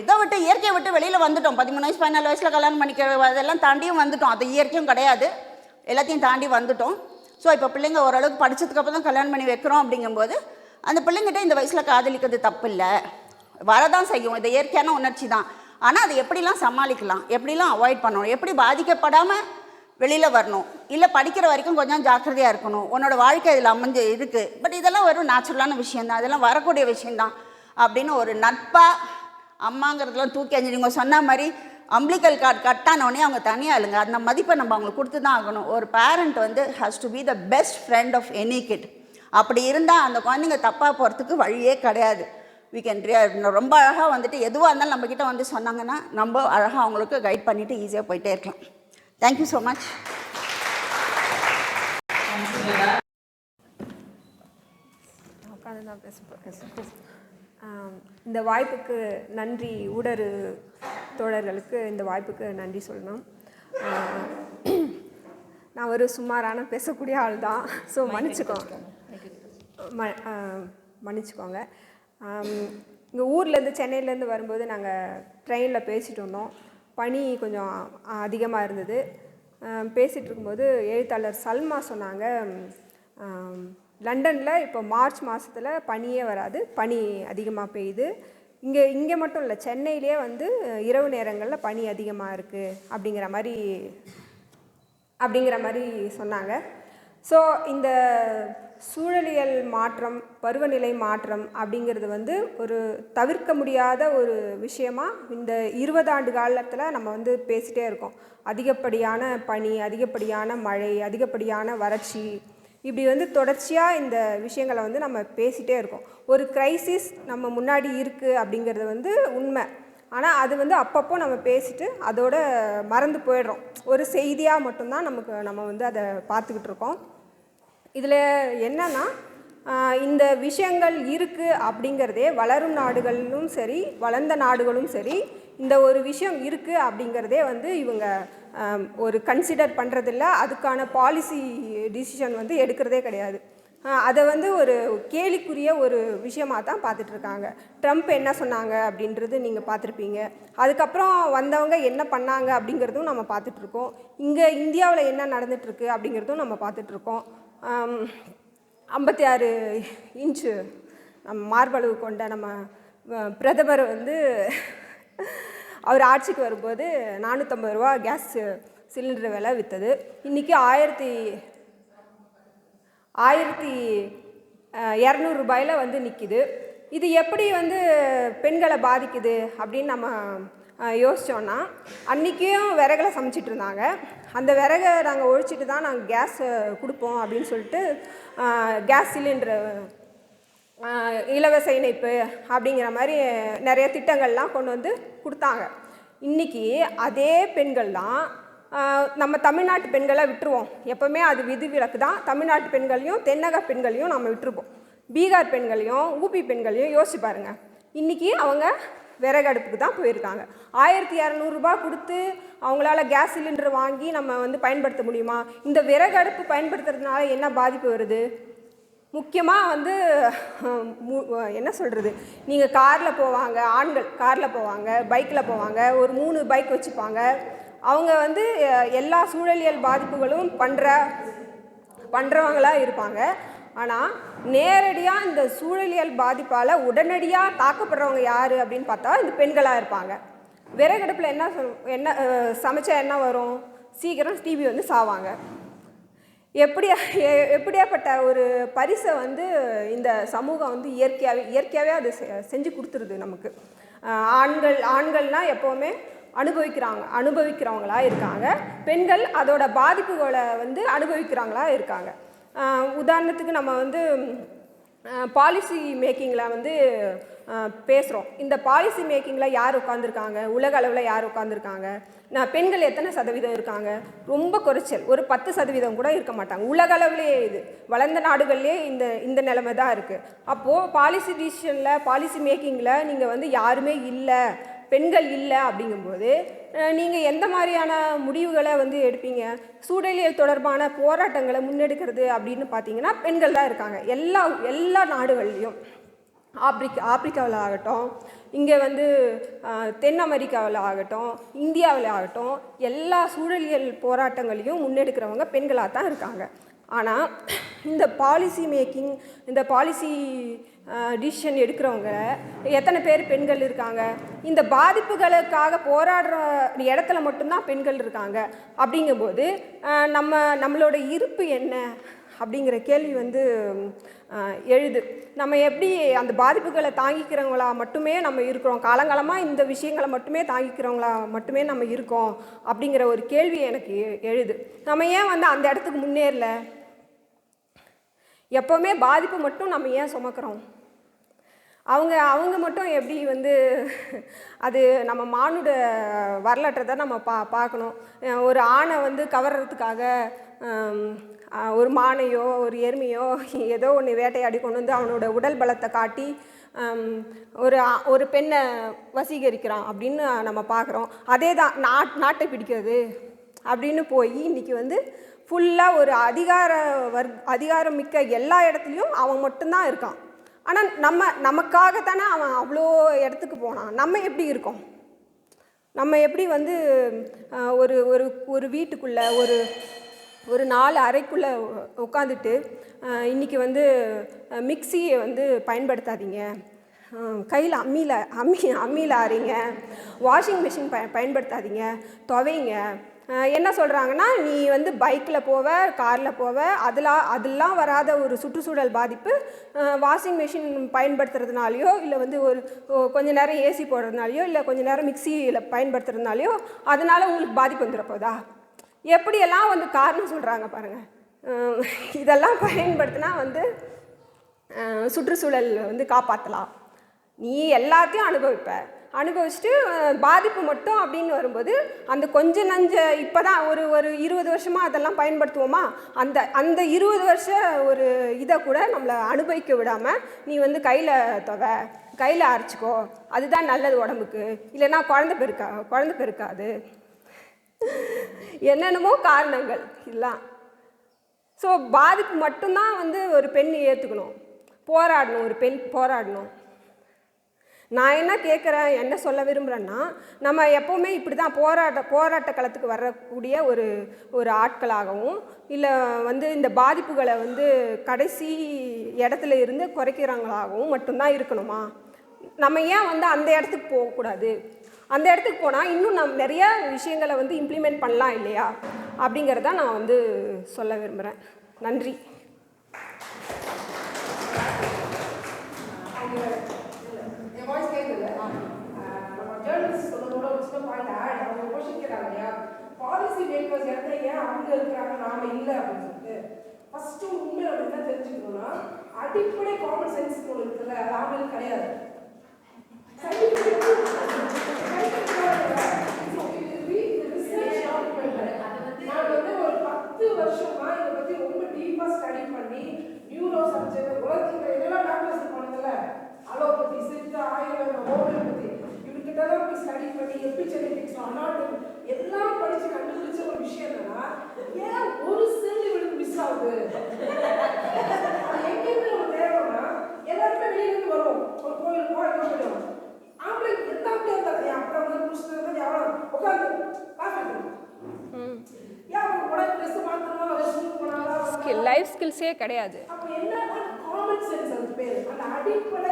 இதை விட்டு இயற்கையை விட்டு வெளியில் வந்துட்டோம். 13 வயசு 14 வயசில் கல்யாணம் பண்ணிக்க அதெல்லாம் தாண்டியும் வந்துட்டோம். அது இயற்கையும் கிடையாது, எல்லாத்தையும் தாண்டி வந்துட்டோம். ஸோ இப்போ பிள்ளைங்க ஓரளவுக்கு படித்ததுக்கப்புறம் தான் கல்யாணம் பண்ணி வைக்கிறோம். அப்படிங்கும்போது அந்த பிள்ளைங்கிட்ட இந்த வயசில் காதலிக்கிறது தப்பு இல்லை, வரதான் செய்யும். இது இயற்கையான உணர்ச்சி தான். ஆனால் அதை எப்படிலாம் சமாளிக்கலாம், எப்படிலாம் அவாய்ட் பண்ணணும், எப்படி பாதிக்கப்படாமல் வெளியில் வரணும், இல்லை படிக்கிற வரைக்கும் கொஞ்சம் ஜாக்கிரதையாக இருக்கணும், உன்னோட வாழ்க்கை இதில் அமைஞ்சு இருக்குது. பட் இதெல்லாம் ஒரு நேச்சுரலான விஷயந்தான், இதெல்லாம் வரக்கூடிய விஷயந்தான் அப்படின்னு ஒரு நட்பாக அம்மாங்கிறதுலாம் தூக்கி அஞ்சிடுங்க. சொன்ன மாதிரி அம்பிளிக்கல் கார்டு கட்டானோடனே அவங்க தனியாக இல்லைங்க, அந்த மதிப்பை நம்ம அவங்களுக்கு கொடுத்து தான் ஆகணும். ஒரு பேரண்ட் வந்து has to be the best friend of any kid. அப்படி இருந்தால் அந்த குழந்தைங்க தப்பாக போகிறதுக்கு வழியே கிடையாது. we can ரொம்ப அழகாக வந்துட்டு எதுவாக இருந்தாலும் நம்மக்கிட்ட வந்து சொன்னாங்கன்னா நம்ம அழகாக அவங்களுக்கு கைட் பண்ணிவிட்டு ஈஸியாக போயிட்டே இருக்கலாம். Thank you so much. உட்காந்து தான் இந்த வாய்ப்புக்கு நன்றி. ஊடறு தோழர்களுக்கு இந்த வாய்ப்புக்கு நன்றி சொல்லணும். நான் ஒரு சுமாரான பேசக்கூடிய ஆள் தான், ஸோ மன்னிச்சுக்கோங்க. இங்கே ஊர்லேருந்து சென்னையிலேருந்து வரும்போது நாங்கள் ட்ரெயினில் பேசிகிட்டு இருந்தோம். பனி கொஞ்சம் அதிகமாக இருந்தது. பேசிகிட்டு இருக்கும்போது எழுத்தாளர் சல்மா சொன்னாங்க, லண்டனில் இப்போ மார்ச் மாதத்தில் பனியே வராது, பனி அதிகமாக பெய்யுது. இங்கே மட்டும் இல்லை, சென்னையிலே வந்து இரவு நேரங்களில் பனி அதிகமாக இருக்குது அப்படிங்கிற மாதிரி சொன்னாங்க. ஸோ இந்த சூழலியல் மாற்றம், பருவநிலை மாற்றம் அப்படிங்கிறது வந்து ஒரு தவிர்க்க முடியாத ஒரு விஷயமா இந்த 20 ஆண்டு காலத்தில் நம்ம வந்து பேசிகிட்டே இருக்கோம். அதிகப்படியான பனி, அதிகப்படியான மழை, அதிகப்படியான வறட்சி, இப்படி வந்து தொடர்ச்சியாக இந்த விஷயங்களை வந்து நம்ம பேசிகிட்டே இருக்கோம். ஒரு கிரைசிஸ் நம்ம முன்னாடி இருக்குது அப்படிங்கிறது வந்து உண்மை. ஆனால் அது வந்து அப்பப்போ நம்ம பேசிட்டு அதோட மறந்து போயிடுறோம். ஒரு செய்தியாக மட்டும்தான் நம்ம வந்து அதை பார்த்துக்கிட்டு இருக்கோம். இதில் என்னன்னா, இந்த விஷயங்கள் இருக்குது அப்படிங்கிறதே வளரும் நாடுகளிலும் சரி, வளர்ந்த நாடுகளும் சரி, இந்த ஒரு விஷயம் இருக்குது அப்படிங்கிறதே வந்து இவங்க ஒரு கன்சிடர் பண்ணுறதில்ல. அதுக்கான பாலிசி டிசிஷன் வந்து எடுக்கிறதே கிடையாது. அதை வந்து ஒரு கேலிக்குரிய ஒரு விஷயமாக தான் பார்த்துட்ருக்காங்க. ட்ரம்ப் என்ன சொன்னாங்க அப்படின்றது நீங்கள் பார்த்துருப்பீங்க. அதுக்கப்புறம் வந்தவங்க என்ன பண்ணாங்க அப்படிங்கிறதும் நம்ம பார்த்துட்ருக்கோம். இங்கே இந்தியாவில் என்ன நடந்துகிட்ருக்கு அப்படிங்கிறதும் நம்ம பார்த்துட்ருக்கோம். 56 இன்ச்சு நம்ம மார்பளவு கொண்ட நம்ம பிரதமர் வந்து அவர் ஆட்சிக்கு வரும்போது 450 ரூபா கேஸ் சிலிண்டர் விலை விற்றது. இன்றைக்கி 1200 ரூபாயில் வந்து நிற்கிது. இது எப்படி வந்து பெண்களை பாதிக்குது அப்படின்னு நம்ம யோசித்தோன்னா, அன்றைக்கும் விறகுல சமைச்சிட்டு இருந்தாங்க. அந்த விறகை நாங்கள் ஒழிச்சிட்டு தான் நாங்கள் கேஸ் கொடுப்போம் அப்படின்னு சொல்லிட்டு கேஸ் சிலிண்டரு இலவச இணைப்பு அப்படிங்கிற மாதிரி நிறைய திட்டங்கள்லாம் கொண்டு வந்து கொடுத்தாங்க. இன்றைக்கி அதே பெண்கள்லாம், நம்ம தமிழ்நாட்டு பெண்களை விட்டுருவோம், எப்போவுமே அது விதிவிலக்கு தான். தமிழ்நாட்டு பெண்களையும் தென்னக பெண்களையும் நம்ம விட்டுருப்போம். பீகார் பெண்களையும் ஊபி பெண்களையும் யோசிச்சு பாருங்கள். இன்றைக்கி அவங்க விறகடுப்புக்கு தான் போயிருக்காங்க. 1200 ரூபா கொடுத்து அவங்களால கேஸ் சிலிண்டர் வாங்கி நம்ம வந்து பயன்படுத்த முடியுமா? இந்த விறகடுப்பு பயன்படுத்துறதுனால என்ன பாதிப்பு வருது? முக்கியமாக வந்து என்ன சொல்கிறது, நீங்கள் காரில் போவாங்க, ஆண்கள் காரில் போவாங்க, பைக்கில் போவாங்க, ஒரு 3 பைக் வச்சுப்பாங்க. அவங்க வந்து எல்லா சூழலியல் பாதிப்புகளும் பண்ணுறவங்களாக இருப்பாங்க. ஆனால் நேரடியாக இந்த சூழலியல் பாதிப்பால் உடனடியாக தாக்கப்படுறவங்க யார் அப்படின்னு பார்த்தா இந்த பெண்களாக இருப்பாங்க. விறகடுப்பில் என்ன சமைச்சா என்ன வரும்? சீக்கிரம் டிபி வந்து சாவாங்க. எப்படியாப்பட்ட ஒரு பரிசை வந்து இந்த சமூகம் வந்து இயற்கையாகவே அது செஞ்சு கொடுத்துருது நமக்கு. ஆண்கள்னால் எப்போவுமே அனுபவிக்கிறவங்களா இருக்காங்க. பெண்கள் அதோட பாதிப்புகளை வந்து அனுபவிக்கிறவங்களா இருக்காங்க. உதாரணத்துக்கு நம்ம வந்து பாலிசி மேக்கிங்கில் வந்து பேசுகிறோம். இந்த பாலிசி மேக்கிங்கில் யார் உட்காந்துருக்காங்க, உலக அளவில் யார் உட்காந்துருக்காங்க, பெண்கள் எத்தனை சதவீதம் இருக்காங்க? ரொம்ப குறைச்சல், ஒரு 10% கூட இருக்க மாட்டாங்க. உலக அளவுலேயே இது வளர்ந்த நாடுகள்லேயே இந்த நிலைமை தான் இருக்குது. அப்போது பாலிசி டிசிஷனில் பாலிசி மேக்கிங்கில் நீங்கள் வந்து யாருமே இல்லை, பெண்கள் இல்லை அப்படிங்கும்போது நீங்கள் எந்த மாதிரியான முடிவுகளை வந்து எடுப்பீங்க? சூழலியல் தொடர்பான போராட்டங்களை முன்னெடுக்கிறது அப்படின்னு பார்த்தீங்கன்னா பெண்கள் தான் இருக்காங்க. எல்லா நாடுகள்லேயும் ஆப்பிரிக்காவில் ஆகட்டும், இங்கே வந்து தென் அமெரிக்காவில் ஆகட்டும், இந்தியாவில் ஆகட்டும், எல்லா சூழலியல் போராட்டங்களையும் முன்னெடுக்கிறவங்க பெண்களாக தான் இருக்காங்க. ஆனால் இந்த பாலிசி மேக்கிங், இந்த பாலிசி டிசிஷன் எடுக்கிறவங்க எத்தனை பேர் பெண்கள் இருக்காங்க? இந்த பாதிப்புகளுக்காக போராடுற இடத்துல மட்டும்தான் பெண்கள் இருக்காங்க. அப்படிங்கும்போது நம்மளோட இருப்பு என்ன அப்படிங்கிற கேள்வி வந்து எழுது. நம்ம எப்படி அந்த பாதிப்புகளை தாங்கிக்கிறவங்களா மட்டுமே நம்ம இருக்கிறோம், காலங்காலமாக இந்த விஷயங்களை மட்டுமே தாங்கிக்கிறவங்களா மட்டுமே நம்ம இருக்கோம் அப்படிங்கிற ஒரு கேள்வி எனக்கு எழுது. நம்ம ஏன் வந்து அந்த இடத்துக்கு முன்னேறல? எப்போவுமே பாதிப்பு மட்டும் நம்ம ஏன் சுமக்கிறோம்? அவங்க மட்டும் எப்படி வந்து அது நம்ம மானுட வரலாற்றை தான் நம்ம பார்க்கணும். ஒரு ஆணை வந்து கவர்றதுக்காக ஒரு மானையோ ஒரு எருமையோ ஏதோ ஒன்று வேட்டையாடி கொண்டு வந்து அவனோட உடல் பலத்தை காட்டி ஒரு பெண்ணை வசீகரிக்கிறான் அப்படின்னு நம்ம பார்க்குறோம். அதே தான் நாட்டை பிடிக்கிறது அப்படின்னு போய் இன்றைக்கி வந்து ஃபுல்லாக ஒரு அதிகாரம் மிக்க எல்லா இடத்துலையும் அவன் மட்டும்தான் இருக்கான். ஆனால் நமக்காகத்தானே அவன் அவ்வளோ இடத்துக்கு போனான். நம்ம எப்படி இருக்கோம்? நம்ம எப்படி வந்து ஒரு வீட்டுக்குள்ளே ஒரு 4 அறைக்குள்ளே உட்காந்துட்டு இன்றைக்கி வந்து மிக்சியை வந்து பயன்படுத்தாதீங்க, கையில் அம்மியில் அரைங்க, வாஷிங் மிஷின் பயன்படுத்தாதீங்க, துவைங்க. என்ன சொல்கிறாங்கன்னா, நீ வந்து பைக்கில் போவ, காரில் போவ, அதெல்லாம் வராத ஒரு சுற்றுச்சூழல் பாதிப்பு வாஷிங் மிஷின் பயன்படுத்துறதுனாலையோ, இல்லை வந்து கொஞ்சம் நேரம் ஏசி போடுறதுனாலையோ, இல்லை கொஞ்சம் நேரம் மிக்சியில் பயன்படுத்துறதுனாலையோ அதனால் உங்களுக்கு பாதிப்பு வந்துட போதா? எப்படியெல்லாம் வந்து காரணம் சொல்கிறாங்க பாருங்கள். இதெல்லாம் பயன்படுத்தினா வந்து சுற்றுச்சூழல் வந்து காப்பாற்றலாம். நீ எல்லாத்தையும் அனுபவிச்சுட்டு பாதிப்பு மட்டும் அப்படின்னு வரும்போது அந்த கொஞ்சம் நஞ்ச இப்போ தான் ஒரு 20 வருஷமாக அதெல்லாம் பயன்படுத்துவோமா? அந்த 20 வருஷ ஒரு இதை கூட நம்மளை அனுபவிக்க விடாமல் நீ வந்து கையில் அரைச்சிக்கோ, அதுதான் நல்லது உடம்புக்கு, இல்லைன்னா குழந்தை பெருக்காது, என்னென்னமோ காரணங்கள் எல்லாம். ஸோ பாதிப்பு மட்டும்தான் வந்து ஒரு பெண் ஏற்றுக்கணும், ஒரு பெண் போராடணும். நான் என்ன கேட்குறேன், என்ன சொல்ல விரும்புகிறேன்னா, நம்ம எப்போவுமே இப்படி தான் போராட்ட களத்துக்கு வரக்கூடிய ஒரு ஆட்களாகவும், இல்லை வந்து இந்த பாதிப்புகளை வந்து கடைசி இடத்துல இருந்து குறைக்கிறாங்களாகவும் மட்டும்தான் இருக்கணுமா? நம்ம ஏன் வந்து அந்த இடத்துக்கு போகக்கூடாது? அந்த இடத்துக்கு போனால் இன்னும் நம்ம நிறைய விஷயங்களை வந்து இம்ப்ளிமெண்ட் பண்ணலாம் இல்லையா? அப்படிங்கிறத நான் வந்து சொல்ல விரும்புகிறேன். நன்றி. பாலிசி மேக்கர்ஸ் இடத்துல ஏன் அவங்க இருக்கிறாங்க, நாம இல்லை அப்படின்னு சொல்லிட்டு ஃபர்ஸ்ட் உண்மை நம்ம என்ன தெரிஞ்சுக்கணும்னா, அடிப்படை காமன் சென்ஸ் ஒன்று இருக்குல்ல, அது அவங்களுக்கு கிடையாது. நான் வந்து ஒரு 10 வருஷமா இதை பத்தி ரொம்ப டீப்பா ஸ்டடி பண்ணி நியூரோ சர்ஜன் உலகத்துல என்னெல்லாம் டாக்டர்ஸ் இருப்பாங்கல்ல, அலோபதி, சித்தா, ஆயுர்வேதம், ஹோமியோபதி, இவர்கிட்டலாம் போய் ஸ்டடி பண்ணி எபிஜெனெடிக்ஸ், அனாட்டமி எல்லாம் படிச்சு கண்டுபிடிச்ச ஒரு விஷயம் என்னன்னா, ஏன் ஒரு செல் இவளுக்கு மிஸ் ஆகுது? எங்கிருந்து நம்ம தேவைன்னா, எல்லாருமே வெளியிலிருந்து வருவோம், ஒரு கோயில் போயிடும், ஆம்பளை எந்த அப்படியே இருந்தாங்க, அப்புறம் வந்து புடிச்சிட்டு எவ்வளோ உட்காந்து லைஃப் ஸ்கில்ஸே கிடையாது. அப்போ என்ன காமன் சென்ஸ் அது பேர், அந்த அடிப்படை